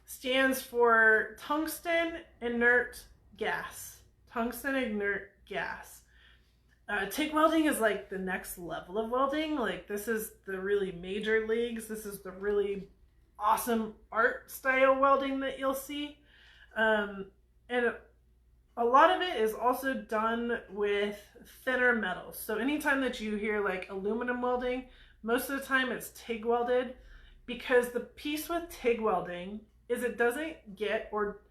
stands for tungsten inert gas. Tungsten inert gas. TIG welding is like the next level of welding. Like this is the really major leagues. This is the really awesome art style welding that you'll see. And a lot of it is also done with thinner metals. So anytime that you hear like aluminum welding, most of the time it's TIG welded, because the piece with TIG welding is it doesn't get or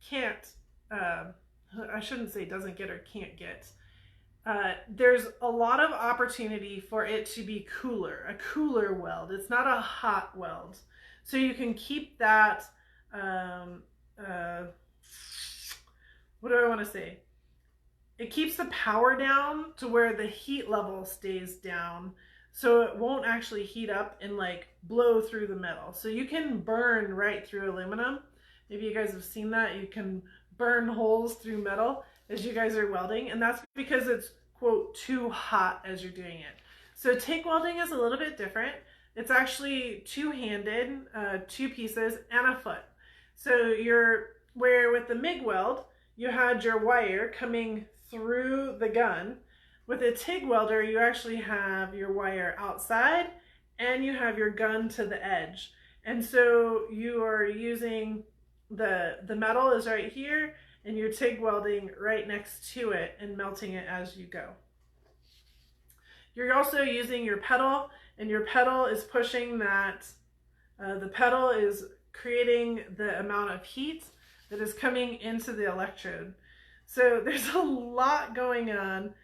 can't, I shouldn't say doesn't get or can't get. There's a lot of opportunity for it to be cooler, a cooler weld. It's not a hot weld. So you can keep that, what do I want to say? It keeps the power down to where the heat level stays down, so it won't actually heat up and like blow through the metal. So you can burn right through aluminum. Maybe you guys have seen that. You can burn holes through metal as you guys are welding, and that's because it's, quote, too hot as you're doing it. So TIG welding is a little bit different. It's actually two-handed, 2 pieces and a foot. So where with the MIG weld, you had your wire coming through the gun. With a TIG welder, you actually have your wire outside and you have your gun to the edge. And so you are using the metal is right here, and you're TIG welding right next to it and melting it as you go. You're also using your pedal, and your pedal is pushing that, the pedal is creating the amount of heat that is coming into the electrode. So there's a lot going on.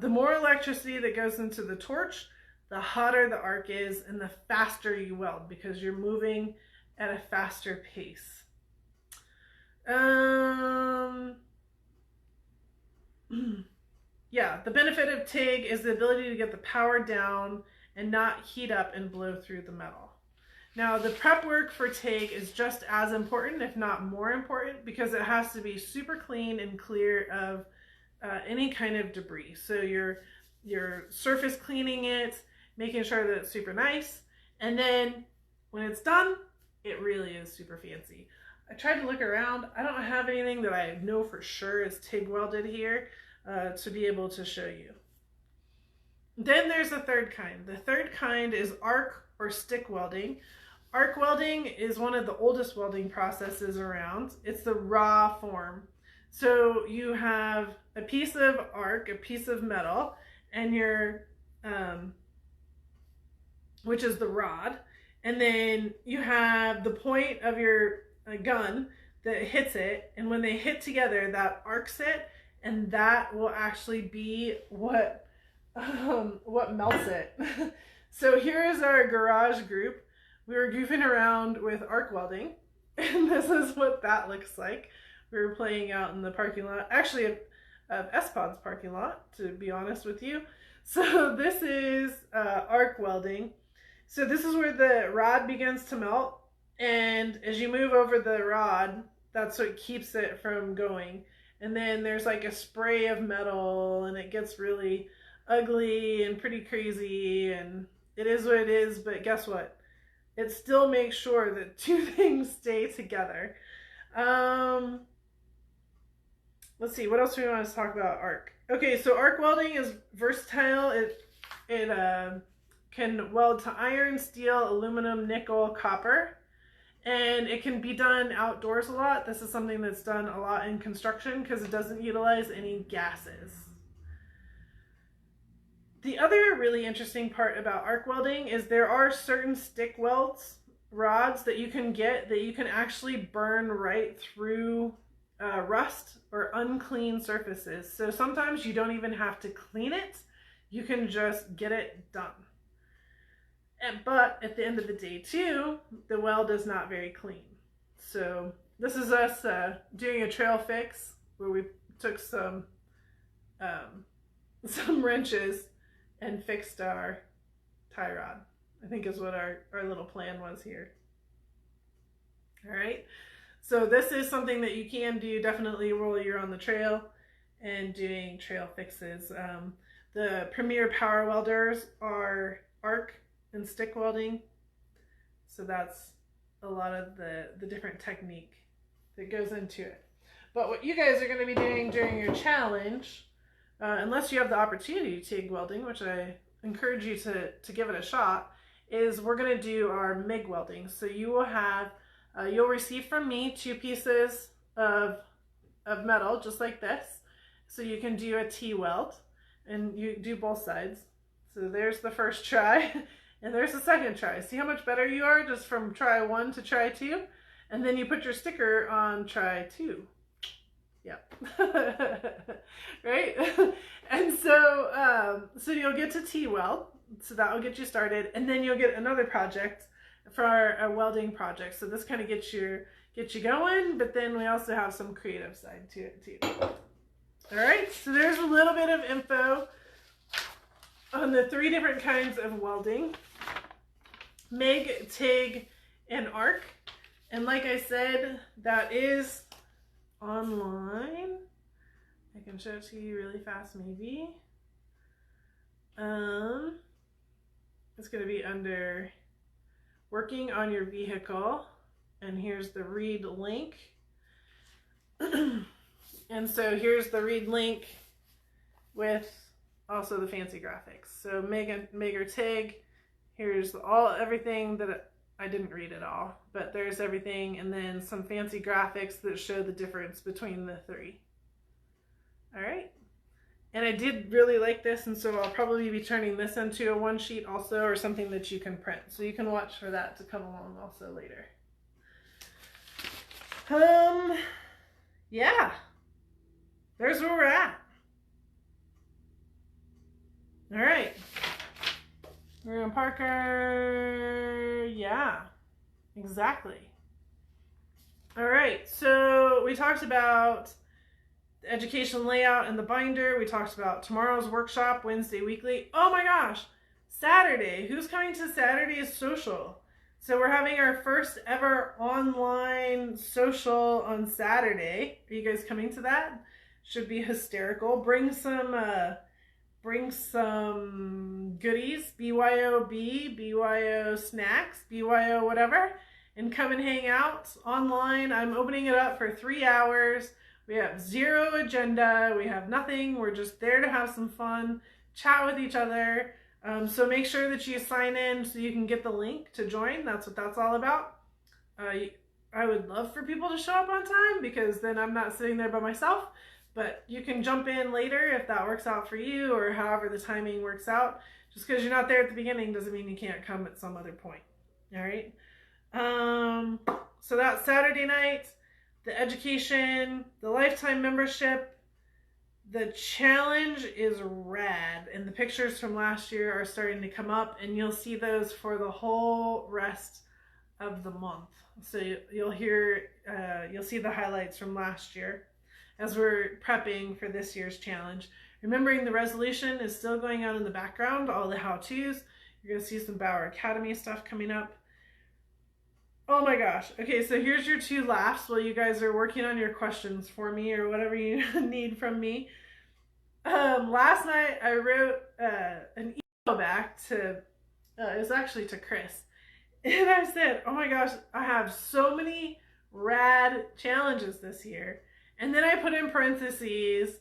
The more electricity that goes into the torch, the hotter the arc is and the faster you weld, because you're moving at a faster pace. Yeah, the benefit of TIG is the ability to get the power down and not heat up and blow through the metal. Now, the prep work for TIG is just as important, if not more important, because it has to be super clean and clear of any kind of debris. So you're surface cleaning it, making sure that it's super nice, and then when it's done, it really is super fancy. I tried to look around. I don't have anything that I know for sure is TIG welded here to be able to show you. Then there's the third kind. The third kind is arc or stick welding. Arc welding is one of the oldest welding processes around. It's the raw form. So you have a piece of arc, a piece of metal, and which is the rod, and then you have the point of your gun that hits it, and when they hit together, that arcs it, and that will actually be what melts it. So here is our garage group. We were goofing around with arc welding, and this is what that looks like. We were playing out in the parking lot, actually of S-Pod's parking lot, to be honest with you. So this is arc welding. So this is where the rod begins to melt, and as you move over the rod, that's what keeps it from going. And then there's like a spray of metal, and it gets really ugly and pretty crazy, and it is what it is, but guess what? It still makes sure that two things stay together. Let's see, what else do we want to talk about arc? Okay, so arc welding is versatile. It can weld to iron, steel, aluminum, nickel, copper, and it can be done outdoors a lot. This is something that's done a lot in construction because it doesn't utilize any gases. The other really interesting part about arc welding is there are certain stick welds, rods that you can get that you can actually burn right through rust or unclean surfaces. So sometimes you don't even have to clean it. You can just get it done. But at the end of the day too, the weld is not very clean. So this is us doing a trail fix where we took some wrenches and fixed our tie rod, I think is what our little plan was here. All right, so this is something that you can do definitely while you're on the trail and doing trail fixes. The premier power welders are arc and stick welding, so that's a lot of the different technique that goes into it. But what you guys are going to be doing during your challenge, unless you have the opportunity to TIG welding, which I encourage you to give it a shot, is we're going to do our MIG welding. So you will have, you'll receive from me 2 pieces of metal, just like this. So you can do a T-weld, and you do both sides. So there's the first try, and there's the second try. See how much better you are just from try 1 to try 2? And then you put your sticker on try 2. Yep. Right? And so, so you'll get to T-weld, so that will get you started, and then you'll get another project for a welding project. So this kind of gets you going, but then we also have some creative side to it too. All right, so there's a little bit of info on the 3 different kinds of welding: MIG, TIG, and arc. And like I said, that is online. I can show it to you really fast, maybe. It's going to be under working on your vehicle, and here's the read link. And so here's the read link with also the fancy graphics. So MIG or TIG, here's everything that I didn't read it all, but there's everything, and then some fancy graphics that show the difference between the 3. All right. And I did really like this, and so I'll probably be turning this into a 1-sheet also, or something that you can print. So you can watch for that to come along also later. Yeah. There's where we're at. All right. We're in Parker. Yeah, exactly. All right. So we talked about the education layout and the binder. We talked about tomorrow's workshop, Wednesday weekly. Oh my gosh, Saturday. Who's coming to Saturday's social? So we're having our first ever online social on Saturday. Are you guys coming to that? Should be hysterical. Bring some goodies, BYOB, BYO snacks, BYO whatever, and come and hang out online. I'm opening it up for 3 hours. We have 0 agenda. We have nothing. We're just there to have some fun, chat with each other. So make sure that you sign in so you can get the link to join. That's what that's all about. I would love for people to show up on time, because then I'm not sitting there by myself. But you can jump in later if that works out for you, or however the timing works out. Just because you're not there at the beginning doesn't mean you can't come at some other point. All right. So that's Saturday night. The education, the lifetime membership, the challenge is rad, and the pictures from last year are starting to come up, and you'll see those for the whole rest of the month. So you'll see the highlights from last year as we're prepping for this year's challenge. Remembering the resolution is still going on in the background, all the how-tos. You're going to see some Bauer Academy stuff coming up. Oh my gosh. Okay, so here's your 2 laughs while you guys are working on your questions for me, or whatever you need from me. Last night I wrote an email back to, it was actually to Chris. And I said, oh my gosh, I have so many rad challenges this year. And then I put in parentheses,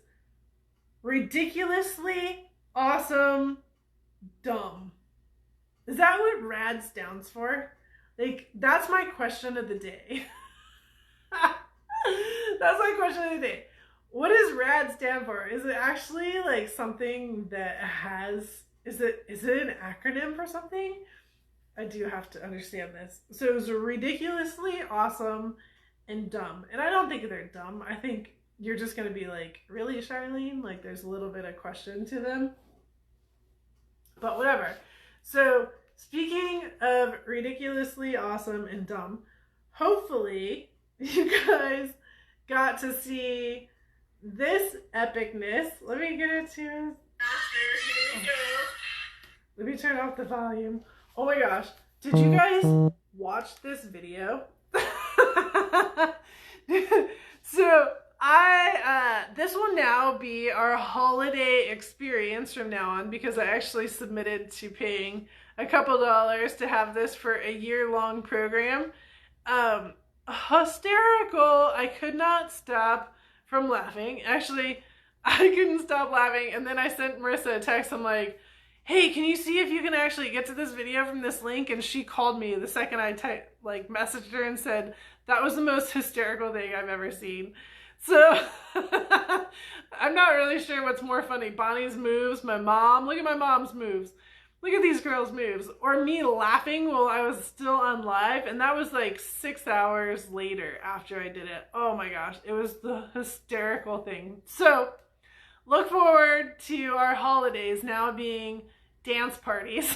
ridiculously awesome, dumb. Is that what RAD stands for? Like, that's my question of the day. That's my question of the day. What does RAD stand for? Is it actually like something that is it an acronym for something? I do have to understand this. So it was ridiculously awesome and dumb. And I don't think they're dumb. I think you're just going to be like, really, Charlene? Like, there's a little bit of question to them. But whatever. So speaking of ridiculously awesome and dumb, hopefully you guys got to see this epicness. Let me get it to you. Let me turn off the volume. Oh my gosh. Did you guys watch this video? So this will now be our holiday experience from now on, because I actually submitted to paying a couple dollars to have this for a year-long program. Hysterical. I could not stop from laughing. Actually, I couldn't stop laughing, and then I sent Marissa a text. I'm like, hey, can you see if you can actually get to this video from this link? And she called me the second I messaged her and said, that was the most hysterical thing I've ever seen. So I'm not really sure what's more funny, Bonnie's moves, my mom, look at my mom's moves. Look at these girls' moves. Or me laughing while I was still on live. And that was like 6 hours later after I did it. Oh my gosh. It was the hysterical thing. So look forward to our holidays now being dance parties.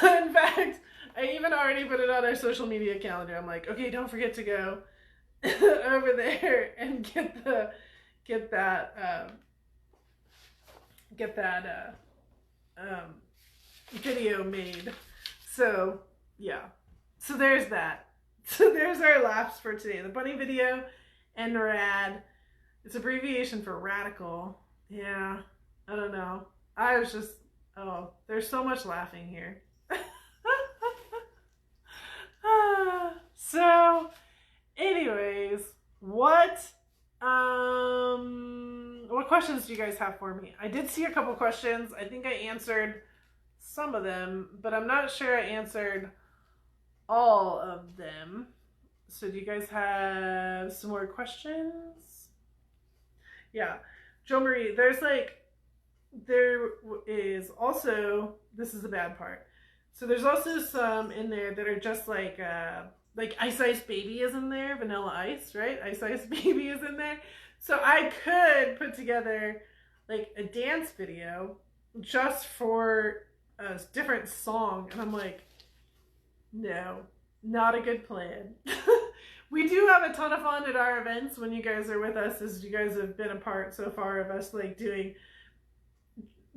In fact, I even already put it on our social media calendar. I'm like, okay, don't forget to go over there and get that video made. So yeah, so there's that. So there's our laughs for today. The bunny video and rad. It's abbreviation for radical. Yeah, I don't know. I was just, oh, there's so much laughing here. So anyways, what questions do you guys have for me? I did see a couple questions. I think I answered some of them, but I'm not sure I answered all of them. So do you guys have some more questions? Yeah. Jo Marie, there is also, this is the bad part. So there's also some in there that are just like Ice Ice Baby is in there, Vanilla Ice, right? Ice Ice Baby is in there. So I could put together like a dance video just for a different song. And I'm like, no, not a good plan. We do have a ton of fun at our events when you guys are with us, as you guys have been a part so far of us like doing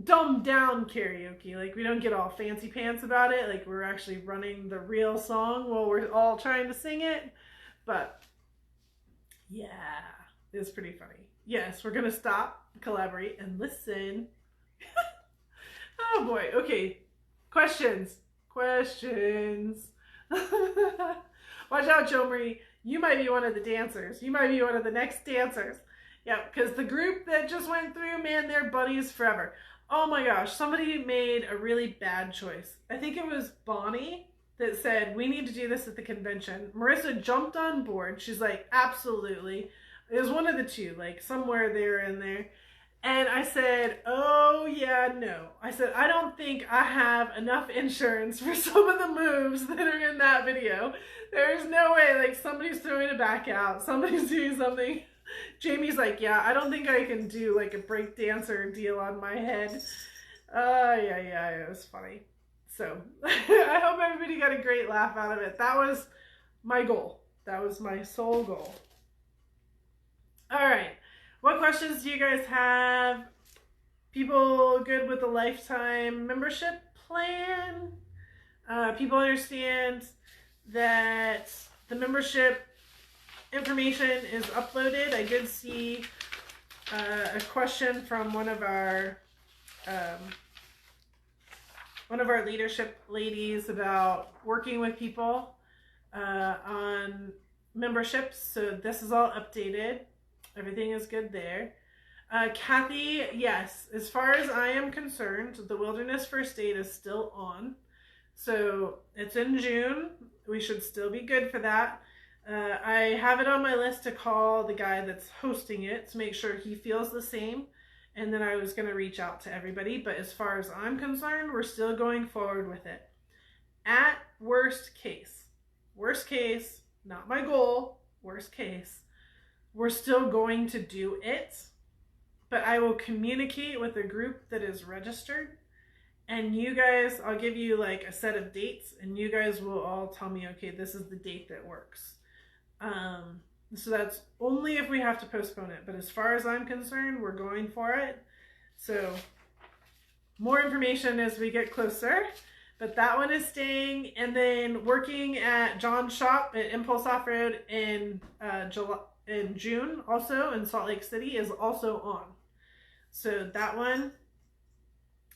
dumbed down karaoke. Like we don't get all fancy pants about it. Like we're actually running the real song while we're all trying to sing it. But yeah, it's pretty funny. Yes, we're gonna stop, collaborate, and listen. Oh boy. Okay. Questions. Watch out, Jo Marie. You might be one of the dancers. You might be one of the next dancers. Yeah, because the group that just went through, man, they're buddies forever. Oh my gosh, somebody made a really bad choice. I think it was Bonnie that said, we need to do this at the convention. Marissa jumped on board. She's like, absolutely. It was one of the two, like somewhere there in there. And I said, oh yeah, no. I said, I don't think I have enough insurance for some of the moves that are in that video. There's no way, like somebody's throwing it back out. Somebody's doing something. Jamie's like, yeah, I don't think I can do like a break dancer deal on my head. Yeah, it was funny. So I hope everybody got a great laugh out of it. That was my goal. That was my sole goal. All right. What questions do you guys have? People good with a lifetime membership plan? People understand that the membership information is uploaded. I did see a question from one of our leadership ladies about working with people on memberships. So this is all updated. Everything is good there. Kathy, yes, as far as I am concerned, the Wilderness First Aid is still on. So it's in June. We should still be good for that. I have it on my list to call the guy that's hosting it to make sure he feels the same. And then I was going to reach out to everybody. But as far as I'm concerned, we're still going forward with it. At worst case, not my goal, worst case, we're still going to do it. But I will communicate with a group that is registered. And you guys, I'll give you like a set of dates. And you guys will all tell me, okay, this is the date that works. So that's only if we have to postpone it. But as far as I'm concerned, we're going for it. So more information as we get closer. But that one is staying. And then working at John's shop at Impulse Offroad in June, also in Salt Lake City, is also on. So that one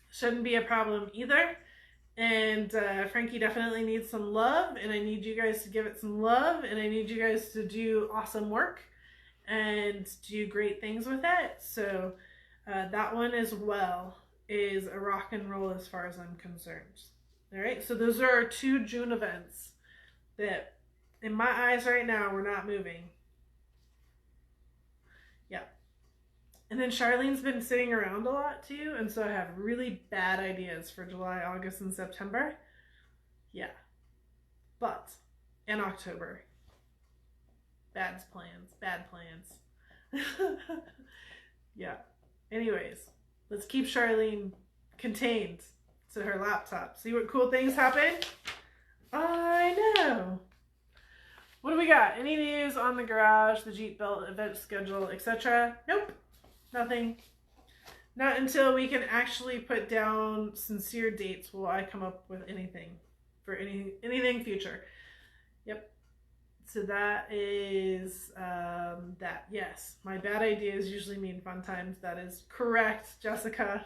shouldn't be a problem either. And Frankie definitely needs some love, and I need you guys to give it some love, and I need you guys to do awesome work and do great things with it. So That one as well is a rock and roll as far as I'm concerned. All right, so those are our 2 June events that, in my eyes right now, we're not moving. Yeah. And then Charlene's been sitting around a lot too, and so I have really bad ideas for July, August, and September. Yeah. But in October, bad plans. Yeah. Anyways, let's keep Charlene contained to her laptop. See what cool things happen? I know. What do we got? Any news on the garage, the Jeep Belt event schedule, etc.? Nope. Nothing. Not until we can actually put down sincere dates will I come up with anything for anything future. Yep. So that is that. Yes, my bad ideas usually mean fun times. That is correct, Jessica.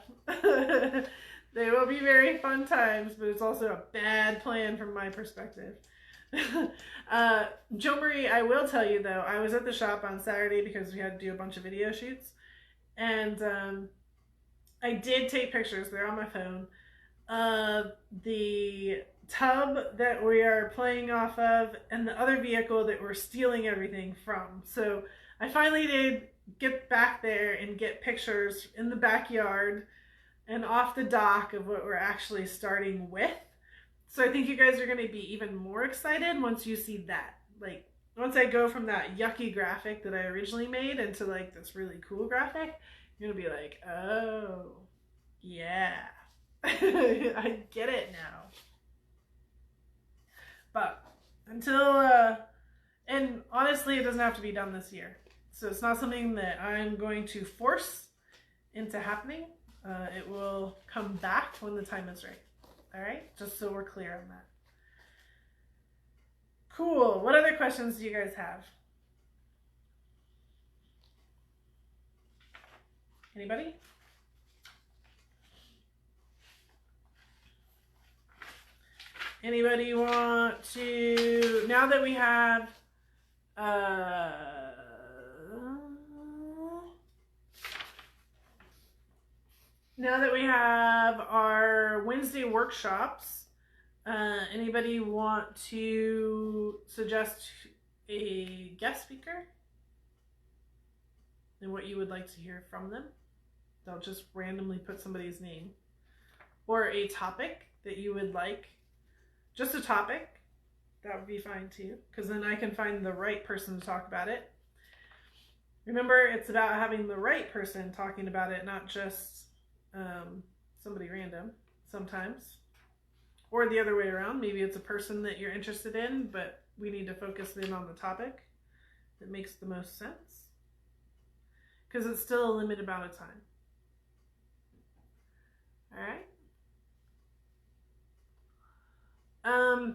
They will be very fun times, but it's also a bad plan from my perspective. Jo Marie, I will tell you though, I was at the shop on Saturday because we had to do a bunch of video shoots, and I did take pictures. They're on my phone. The tub that we are playing off of and the other vehicle that we're stealing everything from. So I finally did get back there and get pictures in the backyard and off the dock of what we're actually starting with. So I think you guys are going to be even more excited once you see that. Like, once I go from that yucky graphic that I originally made into like this really cool graphic, you're going to be like, oh, yeah. I get it now. But until, and honestly, it doesn't have to be done this year. So it's not something that I'm going to force into happening. It will come back when the time is right. All right, just so we're clear on that. Cool. What other questions do you guys have? Anybody? Anybody want to, now that we have our Wednesday workshops, anybody want to suggest a guest speaker and what you would like to hear from them? Don't just randomly put somebody's name. Or a topic that you would like. Just a topic. That would be fine too, because then I can find the right person to talk about it. Remember, it's about having the right person talking about it, not just somebody random sometimes. Or the other way around. Maybe it's a person that you're interested in, but we need to focus in on the topic that makes the most sense. Because it's still a limited amount of time. Alright?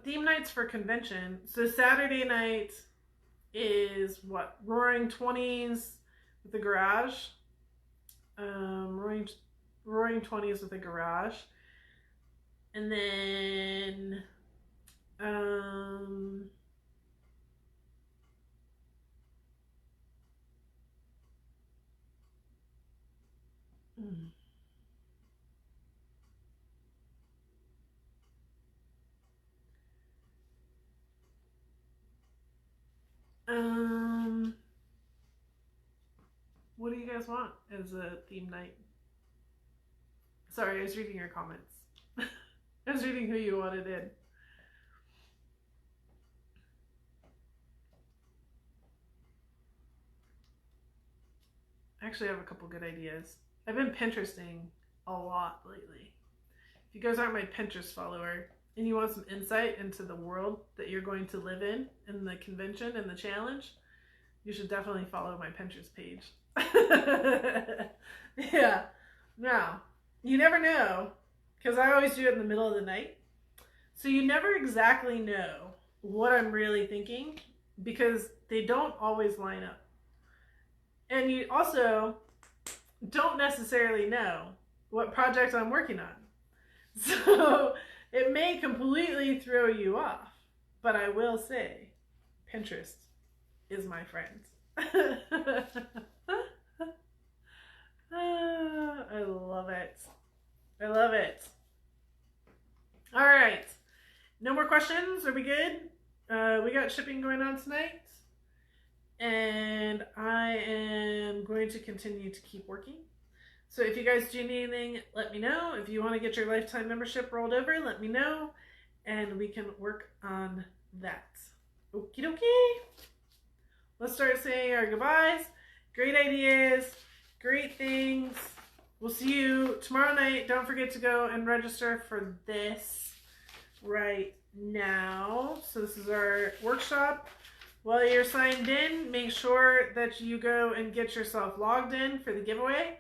Theme nights for convention. So Saturday night is what? Roaring 20s with the garage. Roaring 20s with a garage. And then what do you guys want as a theme night? Sorry, I was reading your comments. I was reading who you wanted in. I actually have a couple good ideas. I've been Pinteresting a lot lately. If you guys aren't my Pinterest follower and you want some insight into the world that you're going to live in the convention and the challenge, you should definitely follow my Pinterest page. Yeah. Now, you never know, because I always do it in the middle of the night. So you never exactly know what I'm really thinking because they don't always line up. And you also don't necessarily know what project I'm working on. So it may completely throw you off, but I will say Pinterest is my friend. I love it. I love it. All right. No more questions? Are we good? We got shipping going on tonight. And I am going to continue to keep working. So if you guys do need anything, let me know. If you want to get your lifetime membership rolled over, let me know. And we can work on that. Okie dokie. Let's start saying our goodbyes. Great ideas. Great things. We'll see you tomorrow night. Don't forget to go and register for this right now. So this is our workshop. While you're signed in, make sure that you go and get yourself logged in for the giveaway.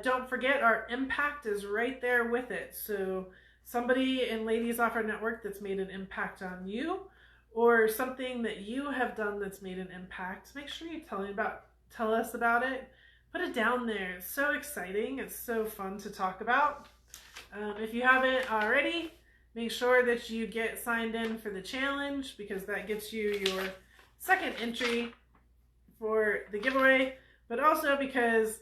Don't forget our impact is right there with it. So somebody in Ladies Offroad Network that's made an impact on you, or something that you have done that's made an impact, make sure you tell us about it. Put it down there. It's so exciting. It's so fun to talk about. If you haven't already, make sure that you get signed in for the challenge, because that gets you your second entry for the giveaway, but also because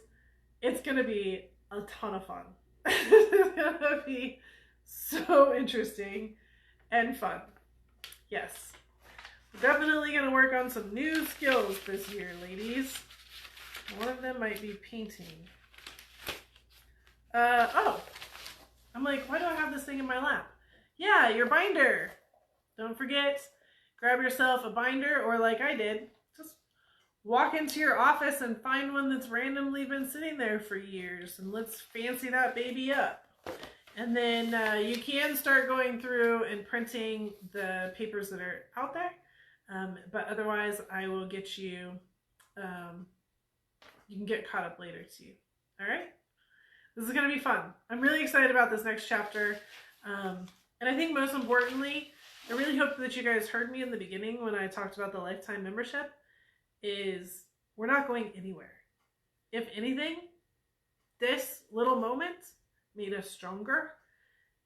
it's going to be a ton of fun. It's going to be so interesting and fun. Yes. We're definitely going to work on some new skills this year, ladies. One of them might be painting. Oh. I'm like, why do I have this thing in my lap? Yeah, your binder. Don't forget, grab yourself a binder, or like I did, just walk into your office and find one that's randomly been sitting there for years, and let's fancy that baby up. And then you can start going through and printing the papers that are out there, but otherwise I will get you, you can get caught up later too. All right? This is going to be fun. I'm really excited about this next chapter. And I think most importantly, I really hope that you guys heard me in the beginning when I talked about the lifetime membership, is we're not going anywhere. If anything, this little moment made us stronger,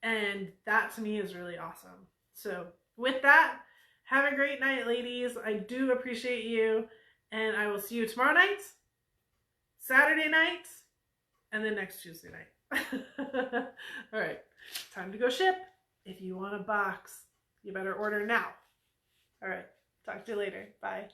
and that to me is really awesome. So with that, have a great night, ladies. I do appreciate you, and I will see you tomorrow night, Saturday night, and then next Tuesday night. All right, time to go ship. If you want a box, you better order now. All right, talk to you later. Bye.